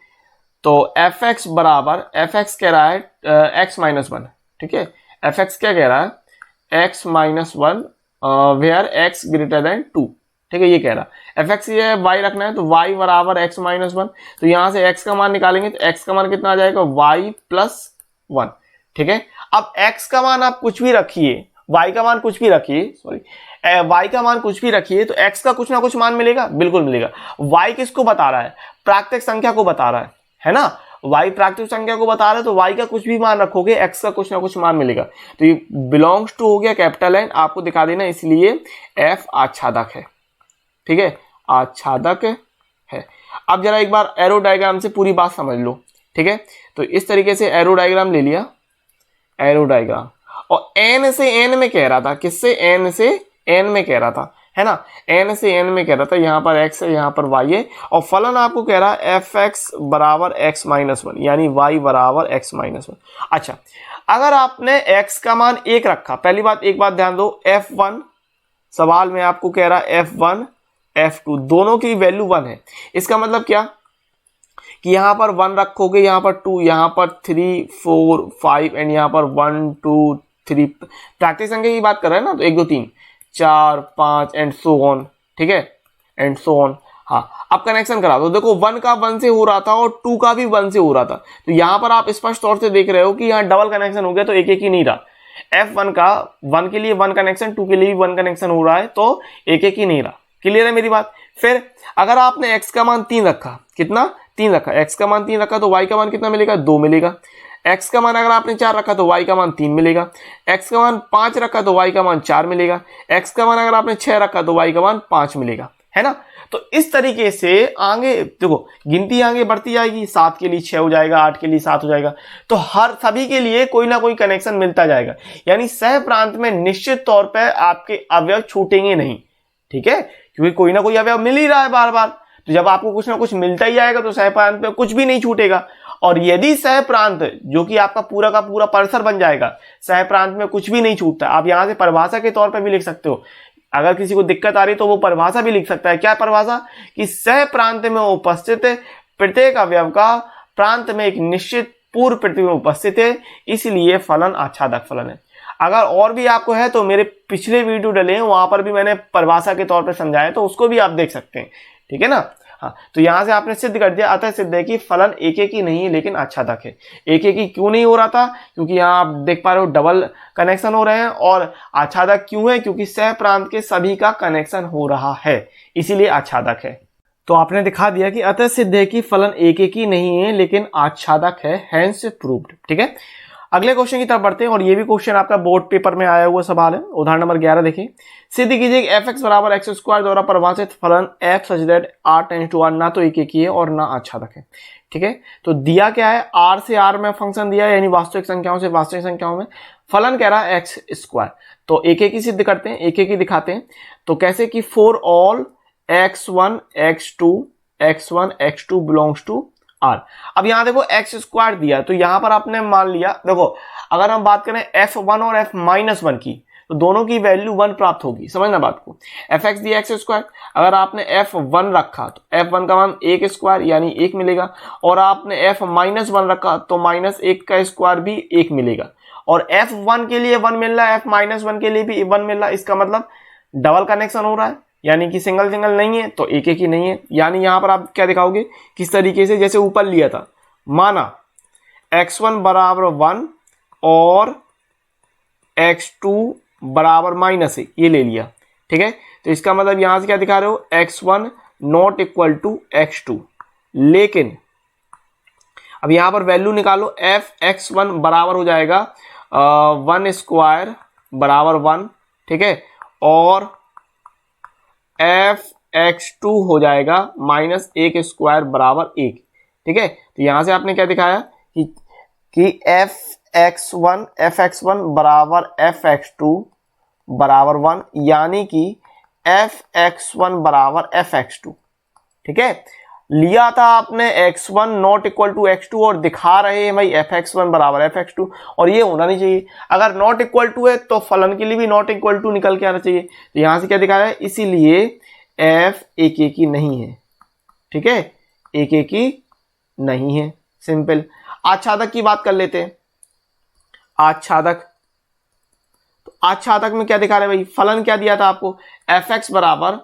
S1: तो fx बराबर, fx कह रहा है x माइनस 1। ठीक है, fx क्या कह रहा है, x minus 1 where x greater than 2। ठीक है, ये कह रहा है fx ये y रखना है, तो y बराबर x माइनस 1। तो यहां से x का मान निकालेंगे तो x का मान कितना आ जाएगा, y प्लस 1। ठीक है, अब x का मान आप कुछ भी रखिए, y का मान कुछ भी रखिए, सॉरी, y का मान कुछ भी रखिए, तो x का कुछ ना कुछ मान मिलेगा, बिल्कुल मिलेगा। y किसको बता रहा है, प्राकृतिक संख्या को बता रहा है ना, y प्राकृतिक संख्या को बता रहा है, तो y का कुछ भी मान रखोगे, x का कुछ ना कुछ मान मिलेगा। तो ये बिलोंग्स टू हो गया कैपिटल N, आपको दिखा देना, इसलिए f आच्छादक है। ठीक है, आच्छादक है। अब जरा एक बार एरो डायग्राम से पूरी बात समझ लो। ठीक है, तो इस तरीके से एरो डायग्राम ले लिया, एरो डायग्राम, और n से n में कह रहा था, किससे, n से n में कह रहा था, है ना, n से n में कह रहा था, यहां पर x है, यहां पर y है, और फलन आपको कह रहा है fx बराबर x माइनस 1, यानी y बराबर x माइनस 1। अच्छा, अगर आपने x का मान 1 रखा, पहली बात, एक बात ध्यान दो, f1 सवाल में आपको कह रहा है f1 f2 दोनों की वैल्यू 1 है। इसका मतलब क्या कि यहां पर 1 रखोगे, यहां पर 2, यहां पर 3 4 5 एंड यहां पर 1 2 3, प्राकृतिक संख्या की बात कर रहे हैं ना, तो 1 2 3 4 5 एंड सो ऑन। ठीक है, एंड सो ऑन। हाँ, अब कनेक्शन करा दो, देखो 1 का 1 से हो रहा था और 2 का भी 1 से हो रहा था, तो यहां पर आप स्पष्ट तौर से देख रहे हो कि यहाँ डबल कनेक्शन हो गया, तो एक एक ही नहीं रहा। f1 का 1 के लिए 1 कनेक्शन, 2 के लिए भी 1 कनेक्शन हो रहा है, तो एक एक ही नहीं रहा। क्लियर है मेरी बात? फिर अगर आपने x का मान 3 रखा, कितना 3 रखा, x का मान 3 रखा तो y का मान कितना मिलेगा 2 मिलेगा। x का मान अगर आपने 4 रखा तो y का मान 3 मिलेगा। x का मान 5 रखा तो y का मान 4 मिलेगा। x का मान अगर आपने 6 रखा तो y का मान 5 मिलेगा, है ना। तो इस तरीके से आगे देखो गिनती आगे बढ़ती जाएगी, 7 के लिए 6 हो जाएगा, 8 के लिए 7 हो जाएगा, तो हर सभी के लिए कोई ना कोई कनेक्शन मिलता जाएगा। यानी सह प्रांत में निश्चित तौर पर आपके अवयव छूटेंगे नहीं, ठीक है, क्योंकि कोई ना कोई अवयव मिल ही रहा है बार बार। तो जब आपको कुछ ना कुछ मिलता ही आएगा तो सह प्रांत में कुछ भी नहीं छूटेगा। और यदि सह प्रांत जो कि आपका पूरा का पूरा परिसर बन जाएगा, सह प्रांत में कुछ भी नहीं छूटता, आप यहां से परिभाषा के तौर पर भी लिख सकते हो। अगर किसी को दिक्कत आ रही तो वो परिभाषा भी लिख सकता है। क्या परिभाषा? कि सह प्रांत में उपस्थित प्रत्येक अवयव का प्रांत में एक निश्चित पूर्व प्रतिबिंब उपस्थित है, इसलिए फलन आच्छादक फलन है। अगर और भी आपको है तो मेरे पिछले वीडियो डले हैं, वहां पर भी मैंने परिभाषा के तौर पर समझाया, तो उसको भी आप देख सकते हैं, ठीक है ना। हाँ, तो यहां से आपने सिद्ध कर दिया, अतः सिद्ध है कि फलन एक एक ही नहीं है लेकिन आच्छादक है। एक एक ही क्यों नहीं हो रहा था? क्योंकि यहाँ आप देख पा रहे हो डबल कनेक्शन हो रहे हैं। और आच्छादक क्यों है? क्योंकि सह प्रांत के सभी का कनेक्शन हो रहा है, इसीलिए आच्छादक है। तो आपने दिखा दिया कि अतः सिद्ध है कि फलन एक एक ही नहीं है लेकिन आच्छादक है, हैंस प्रूव्ड, ठीक है। अगले क्वेश्चन की तरफ बढ़ते हैं, और ये भी क्वेश्चन आपका बोर्ड पेपर में आया हुआ सवाल है। उदाहरण नंबर 11 देखिए, सिद्ध कीजिए कि fx बराबर x स्क्वायर द्वारा परिभाषित फलन f such that r tends to r ना तो एक एक ही है और ना आच्छादक है, ठीक है। तो दिया क्या है, r से r में फंक्शन दिया है, यानी वास्तविक संख्याओं से वास्तविक संख्याओं में फलन कह रहा है x स्क्वायर। तो एक एक ही सिद्ध करते हैं, एक एक ही दिखाते हैं। तो कैसे कि for all x1 x2 x2 belongs to r। अब यहां देखो एक्स स्क्वायर दिया, तो यहां पर आपने मान लिया, देखो अगर हम बात करें f1 और f-1 की, तो दोनों की वैल्यू 1 प्राप्त होगी, समझना बात को। fx दिया एक्स स्क्वायर, अगर आपने f1 रखा तो f1 का मान 1 स्क्वायर यानी 1 मिलेगा, और आपने f-1 रखा तो -1 का स्क्वायर भी 1 मिलेगा। और f1 के लिए 1 मिल रहा है, f-1 के लिए भी 1 मिल रहा है, इसका मतलब डबल कनेक्शन हो रहा है, यानी कि सिंगल सिंगल नहीं है तो एक एक ही नहीं है। यानी यहां पर आप क्या दिखाओगे, किस तरीके से, जैसे ऊपर लिया था, माना x1 बराबर 1 और x2 बराबर -1, ये ले लिया, ठीक है। तो इसका मतलब यहां से क्या दिखा रहे हो, x1 not equal to x2। लेकिन अब यहां पर वैल्यू निकालो, f(x1) बराबर हो जाएगा 1 स्क्वायर बराबर 1, ठीक है, और f(x2) हो जाएगा -1 स्क्वायर बराबर 1, ठीक है। तो यहां से आपने क्या दिखाया कि f(x1) बराबर f(x2) बराबर 1, यानी कि f(x1) बराबर f(x2), ठीक है। लिया था आपने x1 not equal to x2 और दिखा रहे हैं भाई f(x1) बराबर f(x2), और ये होना नहीं चाहिए। अगर नॉट इक्वल टू है तो फलन के लिए भी नॉट इक्वल टू निकल के आना चाहिए। तो यहां से क्या दिखाया है, इसीलिए f एक एक ही नहीं है, ठीक है, एक एक ही नहीं है, सिंपल। आच्छादक की बात कर लेते हैं। आच्छादक, तो आच्छादक में क्या दिखा रहे हैं भाई, फलन क्या दिया था आपको, fx बराबर,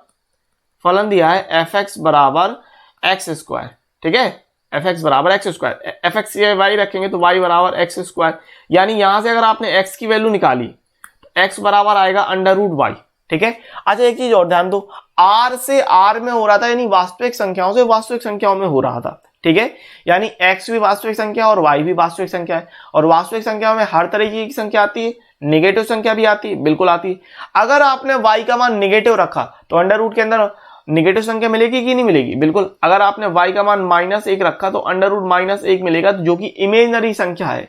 S1: फलन दिया है fx बराबर एक्स स्क्वायर, ठीक है, fx बराबर एक्स स्क्वायर, fx ये y रखेंगे तो y बराबर एक्स स्क्वायर। यानी यहां से अगर आपने x की वैल्यू निकाली तो x बराबर आएगा √y, ठीक है। अच्छा एक चीज और ध्यान दो, r से r में हो रहा था, यानी वास्तविक संख्याओं से वास्तविक संख्याओं में हो रहा था, ठीक है। यानी x भी वास्तविक संख्या और y भी वास्तविक संख्या है, और वास्तविक संख्याओं में हर तरीके की संख्या आती है, नेगेटिव संख्या भी आती है, बिल्कुल आती है। अगर आपने y का मान नेगेटिव रखा तो अंडर रूट के अंदर नेगेटिव संख्या मिलेगी कि नहीं मिलेगी, बिल्कुल। अगर आपने y का मान -1 रखा तो अंडर रूट -1 मिलेगा, जो कि इमेजिनरी संख्या है,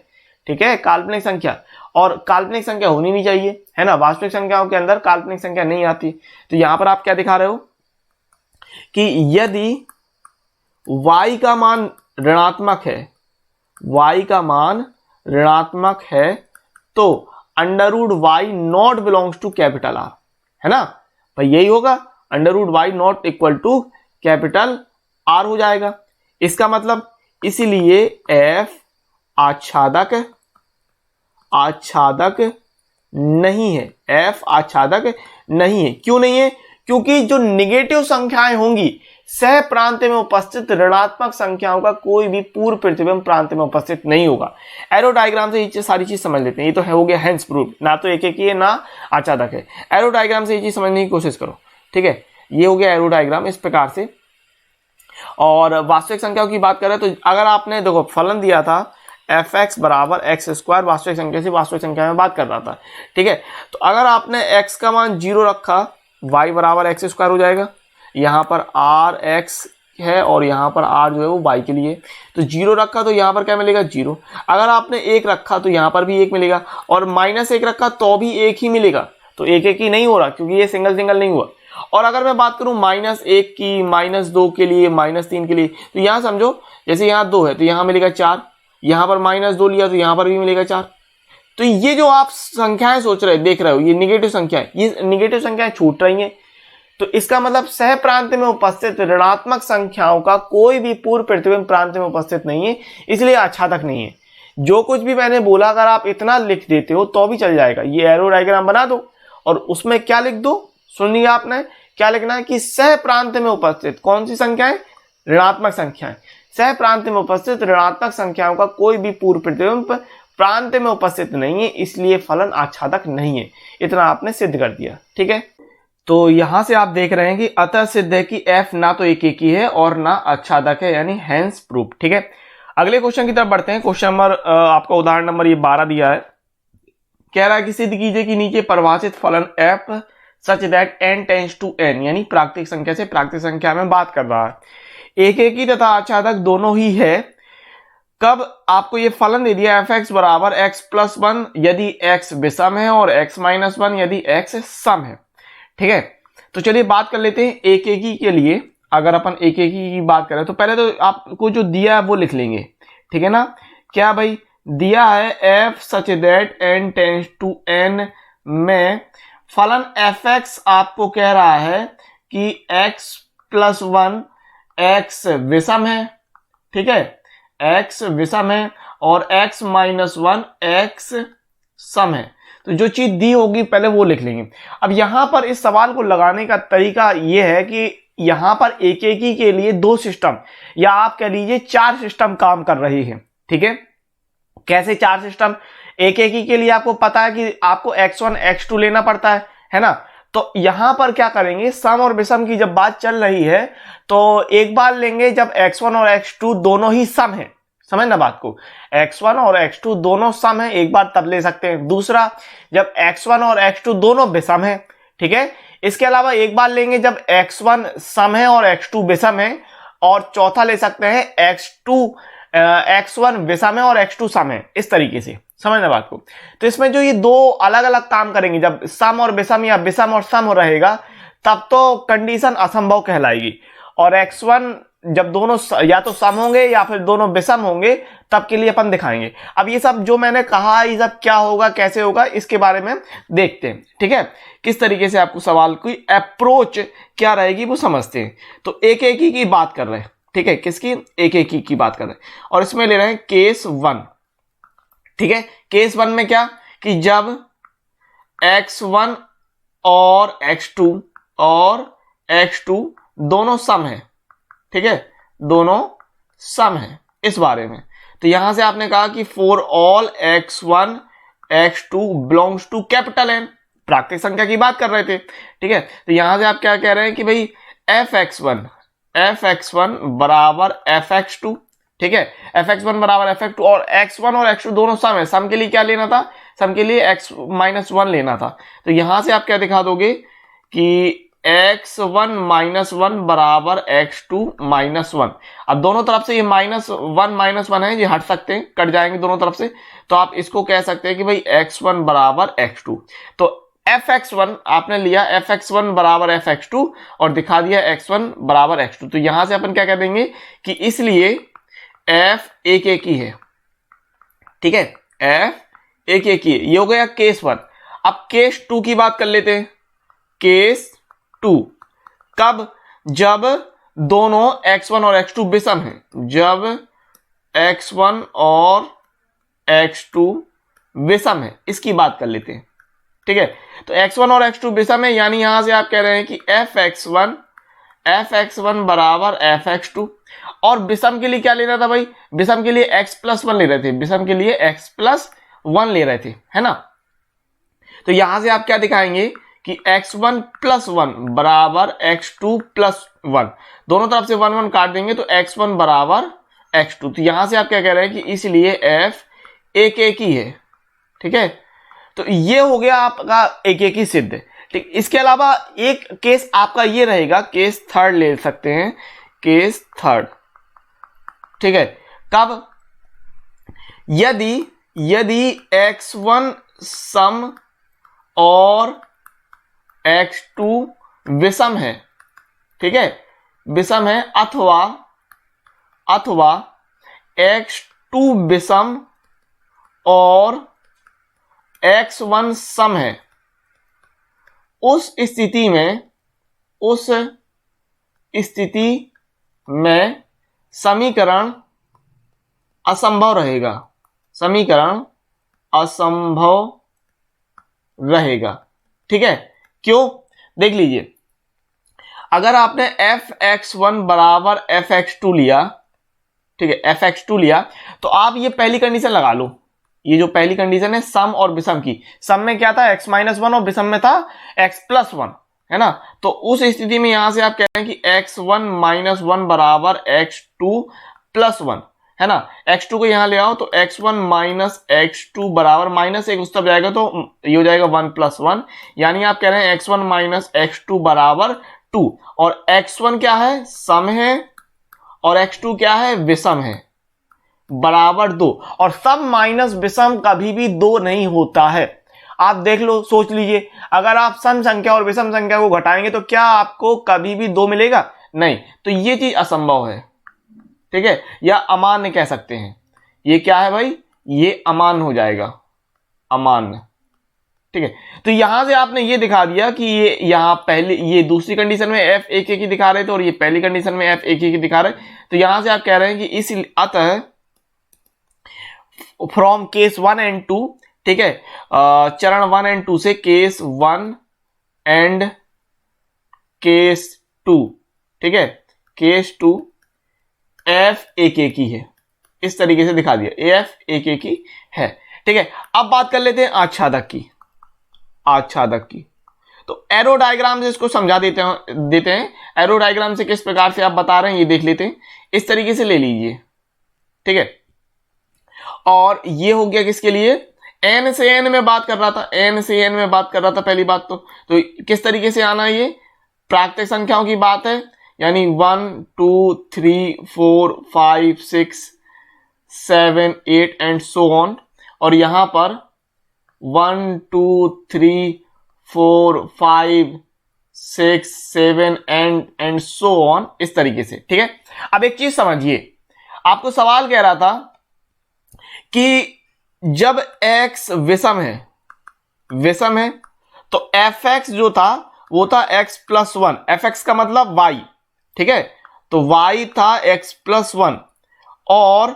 S1: ठीक है, काल्पनिक संख्या, और काल्पनिक संख्या होनी नहीं चाहिए, है ना, वास्तविक संख्याओं के अंदर काल्पनिक संख्या नहीं आती। तो यहां पर आप क्या दिखा रहे हो कि यदि y का मान ऋणात्मक है, y का मान ऋणात्मक है, तो under root y not belongs to capital R, है ना भाई, यही होगा, under root y not equal to capital R हो जाएगा। इसका मतलब इसीलिए f आच्छादक नहीं है, f आच्छादक नहीं है। क्यों नहीं है? क्योंकि जो निगेटिव संख्याएं होंगी, सह प्रांत में उपस्थित ऋणात्मक संख्याओं का कोई भी पूर्व प्रतिबिंब प्रांत में उपस्थित नहीं होगा। एरो डायग्राम से ये सारी चीज समझ लेते हैं। ये तो है हो गया हैंस प्रूफ, ना तो एक एक ही है ना आच्छादक है। एरो डायग्राम से ये चीज समझने की कोशिश करो, ठीक है। ये हो गया एरो डायग्राम इस प्रकार से। और वास्तविक संख्याओं की बात करें तो अगर आपने देखो फलन दिया था fx बराबर एक्स स्क्वायर, वास्तविक संख्या से वास्तविक संख्या में बात कर रहा था, ठीक है। तो अगर आपने x का मान 0 रखा, y बराबर एक्स स्क्वायर हो जाएगा। यहाँ पर r x है और यहाँ पर r जो है वो y के लिए, तो 0 रखा तो यहाँ पर क्या मिलेगा 0। अगर आपने 1 रखा तो यहाँ पर भी 1 मिलेगा, और -1 रखा तो भी 1 ही मिलेगा। तो 1 ही नहीं हो रहा क्योंकि ये सिंगल सिंगल नहीं हुआ। और अगर मैं बात करूं -1 की, -2 के लिए, -3 के लिए, तो यहाँ समझो जैसे यहाँ 2 है तो यहाँ मिलेगा 4, यहाँ पर -2 लिया तो यहाँ पर भी मिलेगा 4। तो ये जो आप संख्याएं सोच रहे देख रहे हो, ये निगेटिव संख्याएं, ये निगेटिव संख्याएं छूट रही हैं। तो इसका मतलब सह प्रांत में उपस्थित ऋणात्मक संख्याओं का कोई भी पूर्व प्रतिबिंब प्रांत में उपस्थित नहीं है, इसलिए आच्छादक नहीं है। जो कुछ भी मैंने बोला अगर आप इतना लिख देते हो तो भी चल जाएगा। ये एरो डायग्राम बना दो और उसमें क्या लिख दो, सुनिए आपने क्या लिखना है कि सह प्रांत में उपस्थित कौन सी संख्याएं, ऋणात्मक संख्याएं। सह प्रांत में उपस्थित ऋणात्मक संख्याओं का कोई भी पूर्व प्रतिबिंब प्रांत में उपस्थित नहीं है, इसलिए फलन आच्छादक नहीं है। इतना आपने सिद्ध कर दिया, ठीक है। तो यहां से आप देख रहे हैं कि अतः सिद्ध है कि f ना तो एकेकी है और ना आच्छादक है, यानी हैंस प्रूफ, ठीक है। अगले क्वेश्चन की तरफ बढ़ते हैं। क्वेश्चन नंबर आपका उदाहरण नंबर ये 12 दिया है। कह रहा है कि सिद्ध कीजिए कि नीचे परिभाषित फलन f such that n tends to n, यानी प्राकृतिक संख्या से प्राकृतिक संख्या में बात कर रहा है। एकेकी तथा आच्छादक दोनों ही है। कब आपको ये फलन दे दिया fx बराबर x प्लस 1 यदि x विषम है और x माइनस 1 यदि x सम है, ठीक है। तो चलिए बात कर लेते हैं एकेकी के लिए। अगर अपन एकेकी की बात करें तो पहले तो आपको जो दिया है वो लिख लेंगे, ठीक है ना। क्या भाई दिया है f such that n tends to n में फलन fx आपको कह रहा है कि x प्लस 1 x विषम है, ठीक है, x विषम है और x माइनस 1 x सम है। तो जो चीज दी होगी पहले वो लिख लेंगे। अब यहां पर इस सवाल को लगाने का तरीका यह है कि यहां पर एकेकी के लिए 2 सिस्टम या आप कह लीजिए 4 सिस्टम काम कर रही है, ठीक है। कैसे 4 सिस्टम? एकेकी के लिए आपको पता है कि आपको x1 x2 लेना पड़ता है ना। तो यहां पर क्या करेंगे, सम और विषम की जब बात चल रही है तो एक बार लेंगे जब x1 और x2 दोनों ही सम है, समझ ना बात को, x1 और x2 दोनों सम है, एक बार तब ले सकते हैं। दूसरा जब x1 और x2 दोनों विषम है, ठीक है। इसके अलावा एक बार लेंगे जब x1 सम है और x2 विषम है, और चौथा ले सकते हैं x1 विषम है और x2 सम है, इस तरीके से, समझना बात को। तो इसमें जो ये 2 अलग अलग काम करेंगे, जब सम और विषम या विषम और सम रहेगा तब तो कंडीशन असंभव कहलाएगी। और x1 जब दोनों या तो सम होंगे या फिर दोनों विषम होंगे तब के लिए अपन दिखाएंगे। अब ये सब जो मैंने कहा ये सब क्या होगा कैसे होगा इसके बारे में देखते हैं, ठीक है। किस तरीके से आपको सवाल की अप्रोच क्या रहेगी वो समझते हैं। तो एकेकी की बात कर रहे हैं, ठीक है, किसकी, एकेकी की बात कर रहे हैं। और इसमें ले रहे हैं केस 1, ठीक है। केस 1 में क्या कि जब x1 और x2 दोनों सम है, ठीक है, दोनों सम है, इस बारे में। तो यहां से आपने कहा कि for all x1 x2 belongs to capital N, प्राकृतिक संख्या की बात कर रहे थे, ठीक है। तो यहां से आप क्या कह रहे हैं कि भाई fx1 बराबर fx2, ठीक है, fx1 बराबर fx2, और x1 और x2 दोनों सम है। सम के लिए क्या लेना था, सम के लिए x माइनस 1 लेना था। तो यहां से आप क्या दिखा दोगे कि x1 माइनस 1 बराबर x2 माइनस 1। अब दोनों तरफ से ये माइनस 1 है, ये हट सकते हैं, कट जाएंगे दोनों तरफ से। तो आप इसको कह सकते हैं कि भाई x1 बराबर x2। तो fx1 आपने लिया fx1 बराबर fx2 और दिखा दिया x1 बराबर x2। तो यहां से अपन क्या कह देंगे कि इसलिए f एकेकी है, ठीक है, f एकेकी है। ये हो गया केस 1। अब केस 2 की बात कर लेते हैं। केस 2 कब, जब दोनों x1 और x2 विषम हैं, जब x1 और x2 विषम है, इसकी बात कर लेते हैं, ठीक है। तो x1 और x2 विषम है, यानी यहां से आप कह रहे हैं कि fx1 बराबर fx2। और विषम के लिए क्या लेना था भाई, विषम के लिए x प्लस 1 ले रहे थे, विषम के लिए x प्लस 1 ले रहे थे, है ना। तो यहां से आप क्या दिखाएंगे कि x1 प्लस 1 बराबर x2 प्लस 1, दोनों तरफ से 1 1 काट देंगे तो x1 बराबर x2। तो यहां से आप क्या कह रहे हैं कि इसलिए f एक एक ही है। ठीक है, तो ये हो गया आपका एक एक ही सिद्ध। ठीक, इसके अलावा एक केस आपका ये रहेगा, केस थर्ड ले सकते हैं, केस थर्ड। ठीक है, कब? यदि x1 सम और x2 विषम है। ठीक है, विषम है, अथवा x2 विषम और x1 सम है। उस स्थिति में समीकरण असंभव रहेगा, समीकरण असंभव रहेगा। ठीक है, क्यों? देख लीजिए, अगर आपने fx1 बराबर fx2 लिया, ठीक है, fx2 लिया, तो आप ये पहली कंडीशन लगा लो, ये जो पहली कंडीशन है सम और विषम की। सम में क्या था? x माइनस 1 और विषम में था x प्लस 1, है ना। तो उस स्थिति में यहां से आप कह रहे हैं कि x1 माइनस 1 बराबर x2 प्लस 1, है ना। x2 को यहां ले आओ तो x1 माइनस x2 बराबर माइनस एक उस तरफ जाएगा तो ये हो जाएगा 1 प्लस 1, यानी आप कह रहे हैं x1 माइनस x2 बराबर 2, और x1 क्या है? सम है, और x2 क्या है? विषम है, बराबर 2। और सम माइनस विषम कभी भी 2 नहीं होता है। आप देख लो, सोच लीजिए, अगर आप सम संख्या और विषम संख्या को घटाएंगे तो क्या आपको कभी भी 2 मिलेगा? नहीं, तो ये चीज असंभव है। ठीक है, या अमान्य कह सकते हैं। ये क्या है भाई? ये अमान्य हो जाएगा, अमान्य। ठीक है, तो यहां से आपने ये दिखा दिया कि ये यहां पहले, ये दूसरी कंडीशन में f एक एक ही दिखा रहे थे और ये पहली कंडीशन में f एक एक ही दिखा रहे। तो यहां से आप कह रहे हैं कि इस अतः फ्रॉम केस 1 एंड 2, ठीक है, चरण 1 एंड 2 से केस 1 एंड केस 2, ठीक है, केस 2 f एक एक ही है, इस तरीके से दिखा दिया, f एक एक ही है। ठीक है, अब बात कर लेते हैं आच्छादक की, आच्छादक की। तो एरो डायग्राम से इसको समझा देते हैं। एरो डायग्राम से किस प्रकार से आप बता रहे हैं ये देख लेते हैं। इस तरीके से ले लीजिए, ठीक है, और ये हो गया किसके लिए? n से n में बात कर रहा था, n से n में बात कर रहा था पहली बात। तो किस तरीके से आना है? ये प्राकृतिक संख्याओं की बात है, यानी 1 2 3 4 5 6 7 8 एंड सो ऑन, और यहां पर 1 2 3 4 5 6 7 एंड सो ऑन, इस तरीके से। ठीक है, अब एक चीज समझिए, आपको सवाल कह रहा था कि जब x विषम है तो fx जो था वो था x प्लस 1, fx का मतलब y, ठीक है, तो y था x प्लस 1, और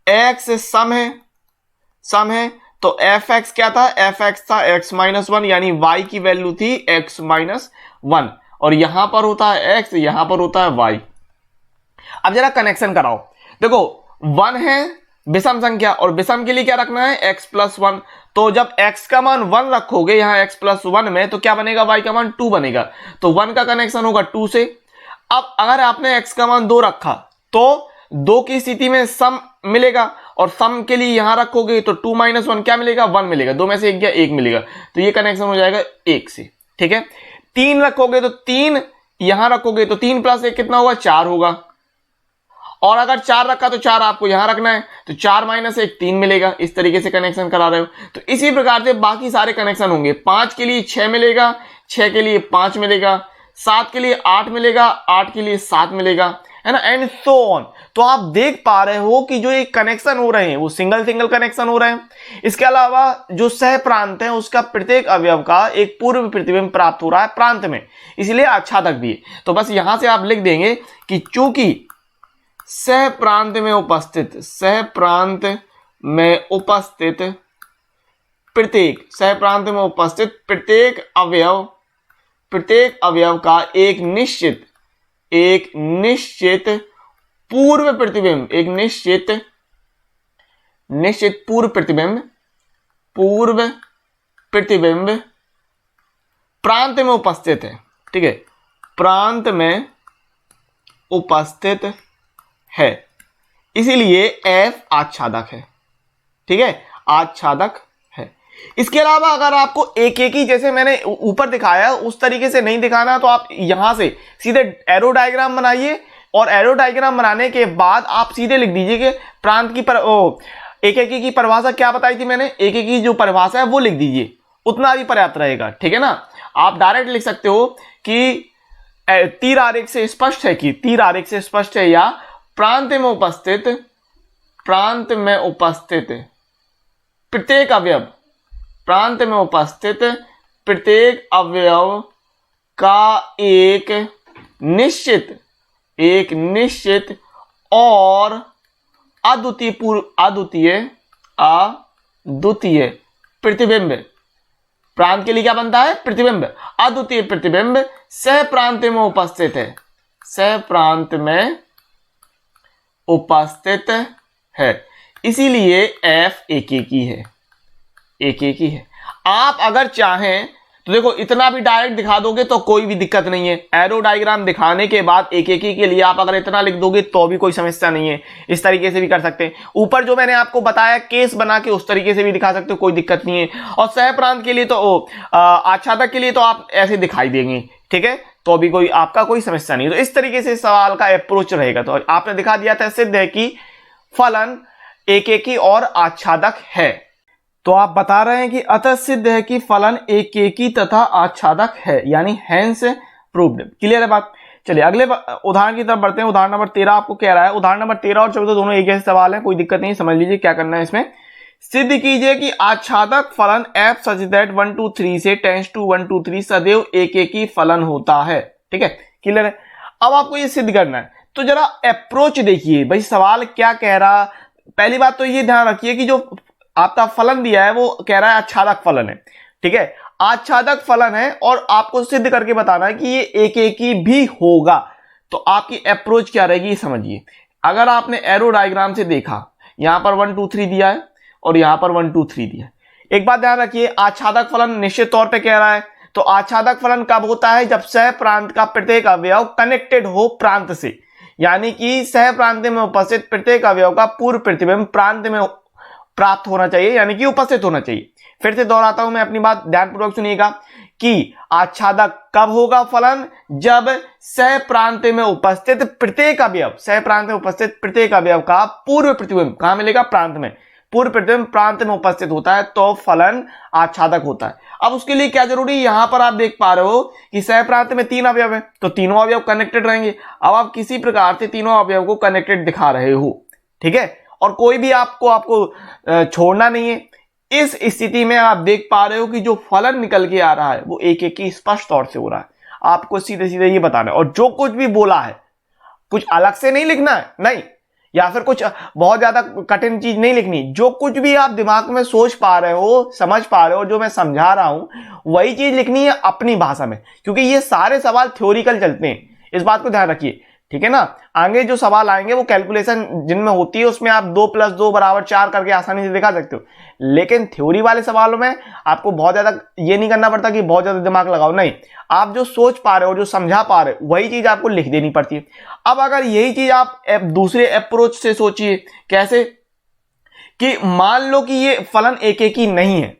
S1: x सम है तो fx क्या था? fx था x माइनस 1, यानी y की वैल्यू थी x माइनस 1, और यहां पर होता है x, यहां पर होता है y। अब जरा कनेक्शन कराओ, देखो 1 है विषम संख्या, और विषम के लिए क्या रखना है? x plus 1। तो जब x का मान 1 रखोगे यहां x प्लस 1 में, तो क्या बनेगा? y का मान 2 बनेगा, तो 1 का कनेक्शन होगा 2 से। अब अगर आपने x का मान 2 रखा तो 2 की स्थिति में सम मिलेगा, और सम के लिए यहां रखोगे तो 2 माइनस 1 क्या मिलेगा? 1 मिलेगा, 2 में से 1 गया, 1 मिलेगा, तो ये कनेक्शन हो जाएगा 1 से। ठीक है, 3 रखोगे तो 3 यहां रखोगे तो 3 प्लस 1 कितना होगा? 4 होगा, और अगर 4 रखा तो 4 आपको यहां रखना है, तो 4 माइनस 1 3 मिलेगा, इस तरीके से कनेक्शन करा रहे हो। तो इसी प्रकार से बाकी सारे कनेक्शन होंगे। 5 के लिए 6 मिलेगा, 6 के लिए 5 मिलेगा, 7 के लिए 8 मिलेगा, 8 के लिए 7 मिलेगा, है ना, एंड सो ऑन। तो आप देख पा रहे हो कि जो ये कनेक्शन हो रहे हैं वो सिंगल कनेक्शन हो रहे हैं। इसके अलावा जो सह प्रांत है उसका प्रत्येक अवयव का एक पूर्व प्रतिबिंब प्राप्त हो रहा है प्रांत में, इसलिए आच्छादक भी है। तो बस यहां से आप लिख देंगे कि चूंकि सह प्रांत में उपस्थित प्रत्येक अवयव का एक निश्चित पूर्व प्रतिबिंब, एक निश्चित पूर्व प्रतिबिंब प्रांत में उपस्थित है, ठीक है, प्रांत में उपस्थित है, इसीलिए F आच्छादक है, ठीक है, आच्छादक है। इसके अलावा अगर आपको एक एक ही जैसे मैंने ऊपर दिखाया उस तरीके से नहीं दिखाना तो आप यहां से सीधे एरो डायग्राम बनाइए और एरो डायग्राम बनाने के बाद आप सीधे लिख दीजिए कि प्रांत की एक एक की परिभाषा क्या बताई थी मैंने, एक एक की जो परिभाषा है वो लिख दीजिए, उतना भी पर्याप्त रहेगा, ठीक है ना। आप डायरेक्ट लिख सकते हो कि तीर आरेख से स्पष्ट है कि तीर आरेख से स्पष्ट है या प्रांत में उपस्थित प्रत्येक अवयव, प्रांत में उपस्थित प्रत्येक अवयव का एक निश्चित और अद्वितीय प्रतिबिंब, प्रांत के लिए क्या बनता है, प्रतिबिंब, अद्वितीय प्रतिबिंब सह प्रांत में उपस्थित है, सह प्रांत में उपस्थित है, इसीलिए F एक ही है। आप अगर चाहें तो देखो इतना भी डायरेक्ट दिखा दोगे तो कोई भी दिक्कत नहीं है, एरो डायग्राम दिखाने के बाद एक एक के लिए आप अगर इतना लिख दोगे तो भी कोई समस्या नहीं है, इस तरीके से भी कर सकते हैं। ऊपर जो मैंने आपको बताया केस बना के उस तरीके से भी दिखा सकते हो, कोई दिक्कत नहीं है। और सह प्रांत के लिए तो आच्छादक के लिए तो आप ऐसे दिखाई देंगे, ठीक है, तो भी कोई आपका कोई समस्या नहीं है। तो इस तरीके से सवाल का अप्रोच रहेगा। तो आपने दिखा दिया था, सिद्ध है कि फलन एक एक ही और आच्छादक है। तो आप बता रहे हैं कि अतः सिद्ध है कि फलन एक एक ही तथा आच्छादक है, यानी हैंस प्रूव्ड। क्लियर है बात। चलिए अगले उदाहरण की तरफ बढ़ते हैं। उदाहरण नंबर 13 आपको कह रहा है, उदाहरण नंबर 13 और 14 दोनों एक जैसे सवाल है, कोई दिक्कत नहीं, समझ लीजिए क्या करना है इसमें। सिद्ध कीजिए कि आच्छादक फलन f सच दैट 1 2 3 से टेंस टू 1 2 3 सदैव एक एक ही फलन होता है, ठीक है, क्लियर है। अब आपको ये सिद्ध करना है, तो जरा अप्रोच देखिए भाई, सवाल क्या कह रहा। पहली बात तो ये ध्यान रखिए कि जो आपका फलन दिया है वो कह रहा है आच्छादक फलन है, ठीक है, आच्छादक फलन है और आपको सिद्ध करके बताना है कि ये एक एक ही भी होगा। तो आपकी अप्रोच क्या रहेगी ये समझिए। अगर आपने एरो डायग्राम से देखा, यहां पर 1 2 3 दिया है और यहां पर 1 2 3 दिया है। एक बात ध्यान रखिए, आच्छादक फलन निश्चित तौर पे कह रहा है, तो आच्छादक फलन कब होता है, जब सह प्रांत का प्रत्येक अवयव कनेक्टेड हो प्रांत से, यानी कि सह प्रांत में उपस्थित प्रत्येक अवयव का पूर्व प्रतिबिंब प्रांत में प्राप्त होना चाहिए, यानी कि उपस्थित होना चाहिए। फिर से दोहराता हूं मैं अपनी बात, ध्यानपूर्वक सुनिएगा कि आच्छादक कब होगा फलन, जब सह प्रांत में उपस्थित प्रत्येक अवयव, सह प्रांत में उपस्थित प्रत्येक अवयव का पूर्व प्रतिबिंब कहां मिलेगा, प्रांत में, पूर्व प्रतिबिंब प्रांत में उपस्थित होता है तो फलन आच्छादक होता है। अब उसके लिए क्या जरूरी है, यहां पर आप देख पा रहे हो कि सह प्रांत में 3 अवयव है तो तीनों अवयव कनेक्टेड रहेंगे। अब आप किसी प्रकार से तीनों अवयव को कनेक्टेड दिखा रहे हो, ठीक है, और कोई भी आपको छोड़ना नहीं है। इस स्थिति में आप देख पा रहे हो कि जो फलन निकल के आ रहा है वो एक एक ही स्पष्ट तौर से हो रहा है। आपको सीधे सीधे ये बताना है, और जो कुछ भी बोला है कुछ अलग से नहीं लिखना है, नहीं, या फिर कुछ बहुत ज्यादा कठिन चीज नहीं लिखनी। जो कुछ भी आप दिमाग में सोच पा रहे हो, समझ पा रहे हो, जो मैं समझा रहा हूं वही चीज लिखनी है अपनी भाषा में, क्योंकि ये सारे सवाल थ्योरिकल चलते हैं, इस बात को ध्यान रखिए, ठीक है ना। आगे जो सवाल आएंगे वो कैलकुलेशन जिनमें होती है उसमें आप 2 + 2 = 4 करके आसानी से दिखा सकते हो, लेकिन थ्योरी वाले सवालों में आपको बहुत ज्यादा ये नहीं करना पड़ता कि बहुत ज्यादा दिमाग लगाओ, नहीं, आप जो सोच पा रहे हो, जो समझा पा रहे हो वही चीज आपको लिख देनी पड़ती है। अब अगर यही चीज आप दूसरे अप्रोच से सोचिए, कैसे कि मान लो कि ये फलन एक एक ही नहीं है,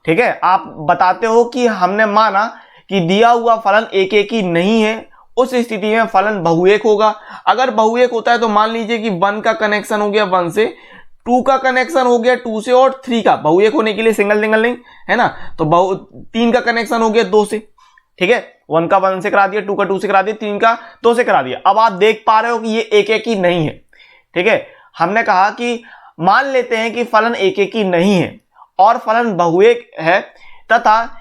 S1: ठीक है, आप बताते हो कि हमने माना कि दिया हुआ फलन एक एक ही नहीं है, उस स्थिति में फलन बहुएक होगा। अगर बहुएक होता है तो मान लीजिए कि 1 का कनेक्शन हो गया 1 से, 2 का कनेक्शन हो गया 2 से, और 3 का बहुएक होने के लिए सिंगल नहीं है ना, तो 3 का कनेक्शन हो गया 2 से, ठीक है, 1 का 1 से करा दिया, 2 का 2 से करा दिया, 3 का 2 से करा दिया। अब आप देख पा रहे हो कि ये एक एक ही नहीं है, ठीक है। हमने कहा कि मान लेते हैं कि फलन एक एक ही नहीं है और फलन बहुएक है, तथा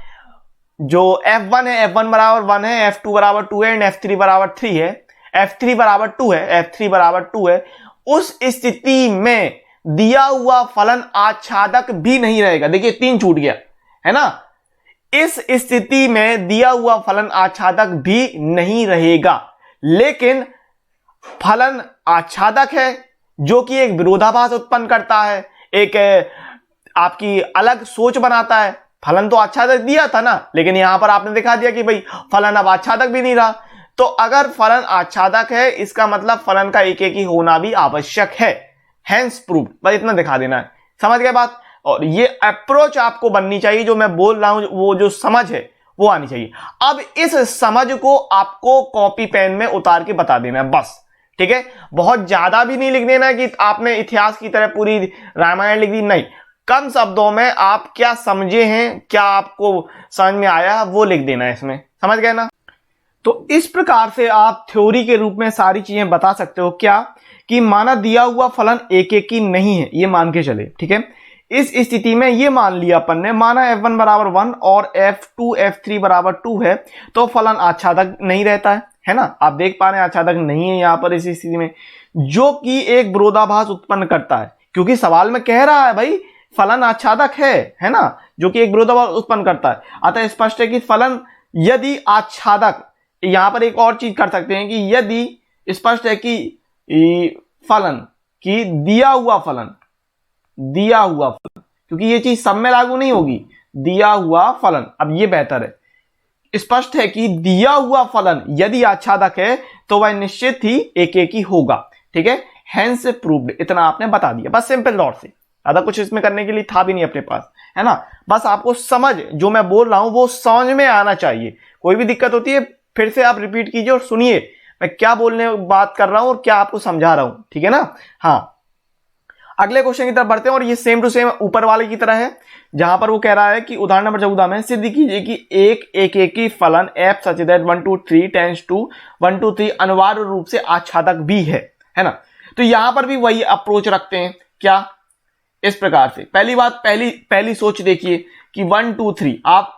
S1: जो f1 है, f1 = 1 है, f2 = 2 है, एंड f3 = 3 है, f3 = 2 है, f3 = 2 है, उस स्थिति में दिया हुआ फलन आच्छादक भी नहीं रहेगा। देखिए 3 छूट गया है ना, इस स्थिति में दिया हुआ फलन आच्छादक भी नहीं रहेगा, लेकिन फलन आच्छादक है जो कि एक विरोधाभास उत्पन्न करता है, एक आपकी अलग सोच बनाता है, फलन तो आच्छादक दिया था ना, लेकिन यहां पर आपने दिखा दिया कि भाई फलन अब आच्छादक भी नहीं रहा। तो अगर फलन आच्छादक है इसका मतलब फलन का एक एक ही होना भी आवश्यक है, हेंस प्रूव्ड। बस इतना दिखा देना है, समझ गए बात। और ये अप्रोच आपको बननी चाहिए, जो मैं बोल रहा हूं वो जो समझ है वो आनी चाहिए। अब इस समझ को आपको कॉपी पेन में उतार के बता देना है बस, ठीक है। बहुत ज्यादा भी नहीं लिख देना है कि आपने इतिहास की तरह पूरी रामायण लिख दी, नहीं। कम शब्दों में आप क्या समझे हैं, क्या आपको समझ में आया वो लिख देना है इसमें, समझ गए ना। तो इस प्रकार से आप थ्योरी के रूप में सारी चीजें बता सकते हो, क्या कि माना दिया हुआ फलन एक एक ही नहीं है, ये मान के चले, ठीक है। इस स्थिति में ये मान लिया अपन ने, माना f1 बराबर 1 और f2 f3 बराबर 2 है, तो फलन आच्छादक नहीं रहता है ना। आप देख पा रहे हैं आच्छादक नहीं है यहां पर इस स्थिति में, जो कि एक विरोधाभास उत्पन्न करता है, क्योंकि सवाल में कह रहा है भाई फलन आच्छादक है ना, जो कि एक विरोधाभास उत्पन्न करता है। अतः स्पष्ट है कि फलन यदि आच्छादक, यहां पर एक और चीज कर सकते हैं कि यदि स्पष्ट है कि फलन की दिया हुआ फलन, क्योंकि ये चीज सब में लागू नहीं होगी, दिया हुआ फलन, अब ये बेहतर है। स्पष्ट है कि दिया हुआ फलन यदि आच्छादक है तो वह निश्चित ही एक एक ही होगा, ठीक है। हेंस प्रूव्ड, इतना आपने बता दिया बस, सिंपल डॉट से, ज्यादा कुछ इसमें करने के लिए था भी नहीं अपने पास, है ना। बस आपको समझ, जो मैं बोल रहा हूं वो समझ में आना चाहिए। कोई भी दिक्कत होती है फिर से आप रिपीट कीजिए और सुनिए मैं क्या बोलने बात कर रहा हूं और क्या आपको समझा रहा हूं, ठीक है ना। हाँ, अगले क्वेश्चन की तरफ बढ़ते हैं, और ये सेम टू सेम ऊपर वाले की तरह है, जहां पर वो कह रहा है कि उदाहरण नंबर 14 में सिद्ध कीजिए कि एक एक ही फलन f such that 1 2 3 tends to 1 2 3 अनिवार्य रूप से आच्छादक भी है ना। तो यहां पर भी वही अप्रोच रखते हैं, क्या, इस प्रकार से। पहली बात, पहली सोच देखिए कि 1 2 3, आप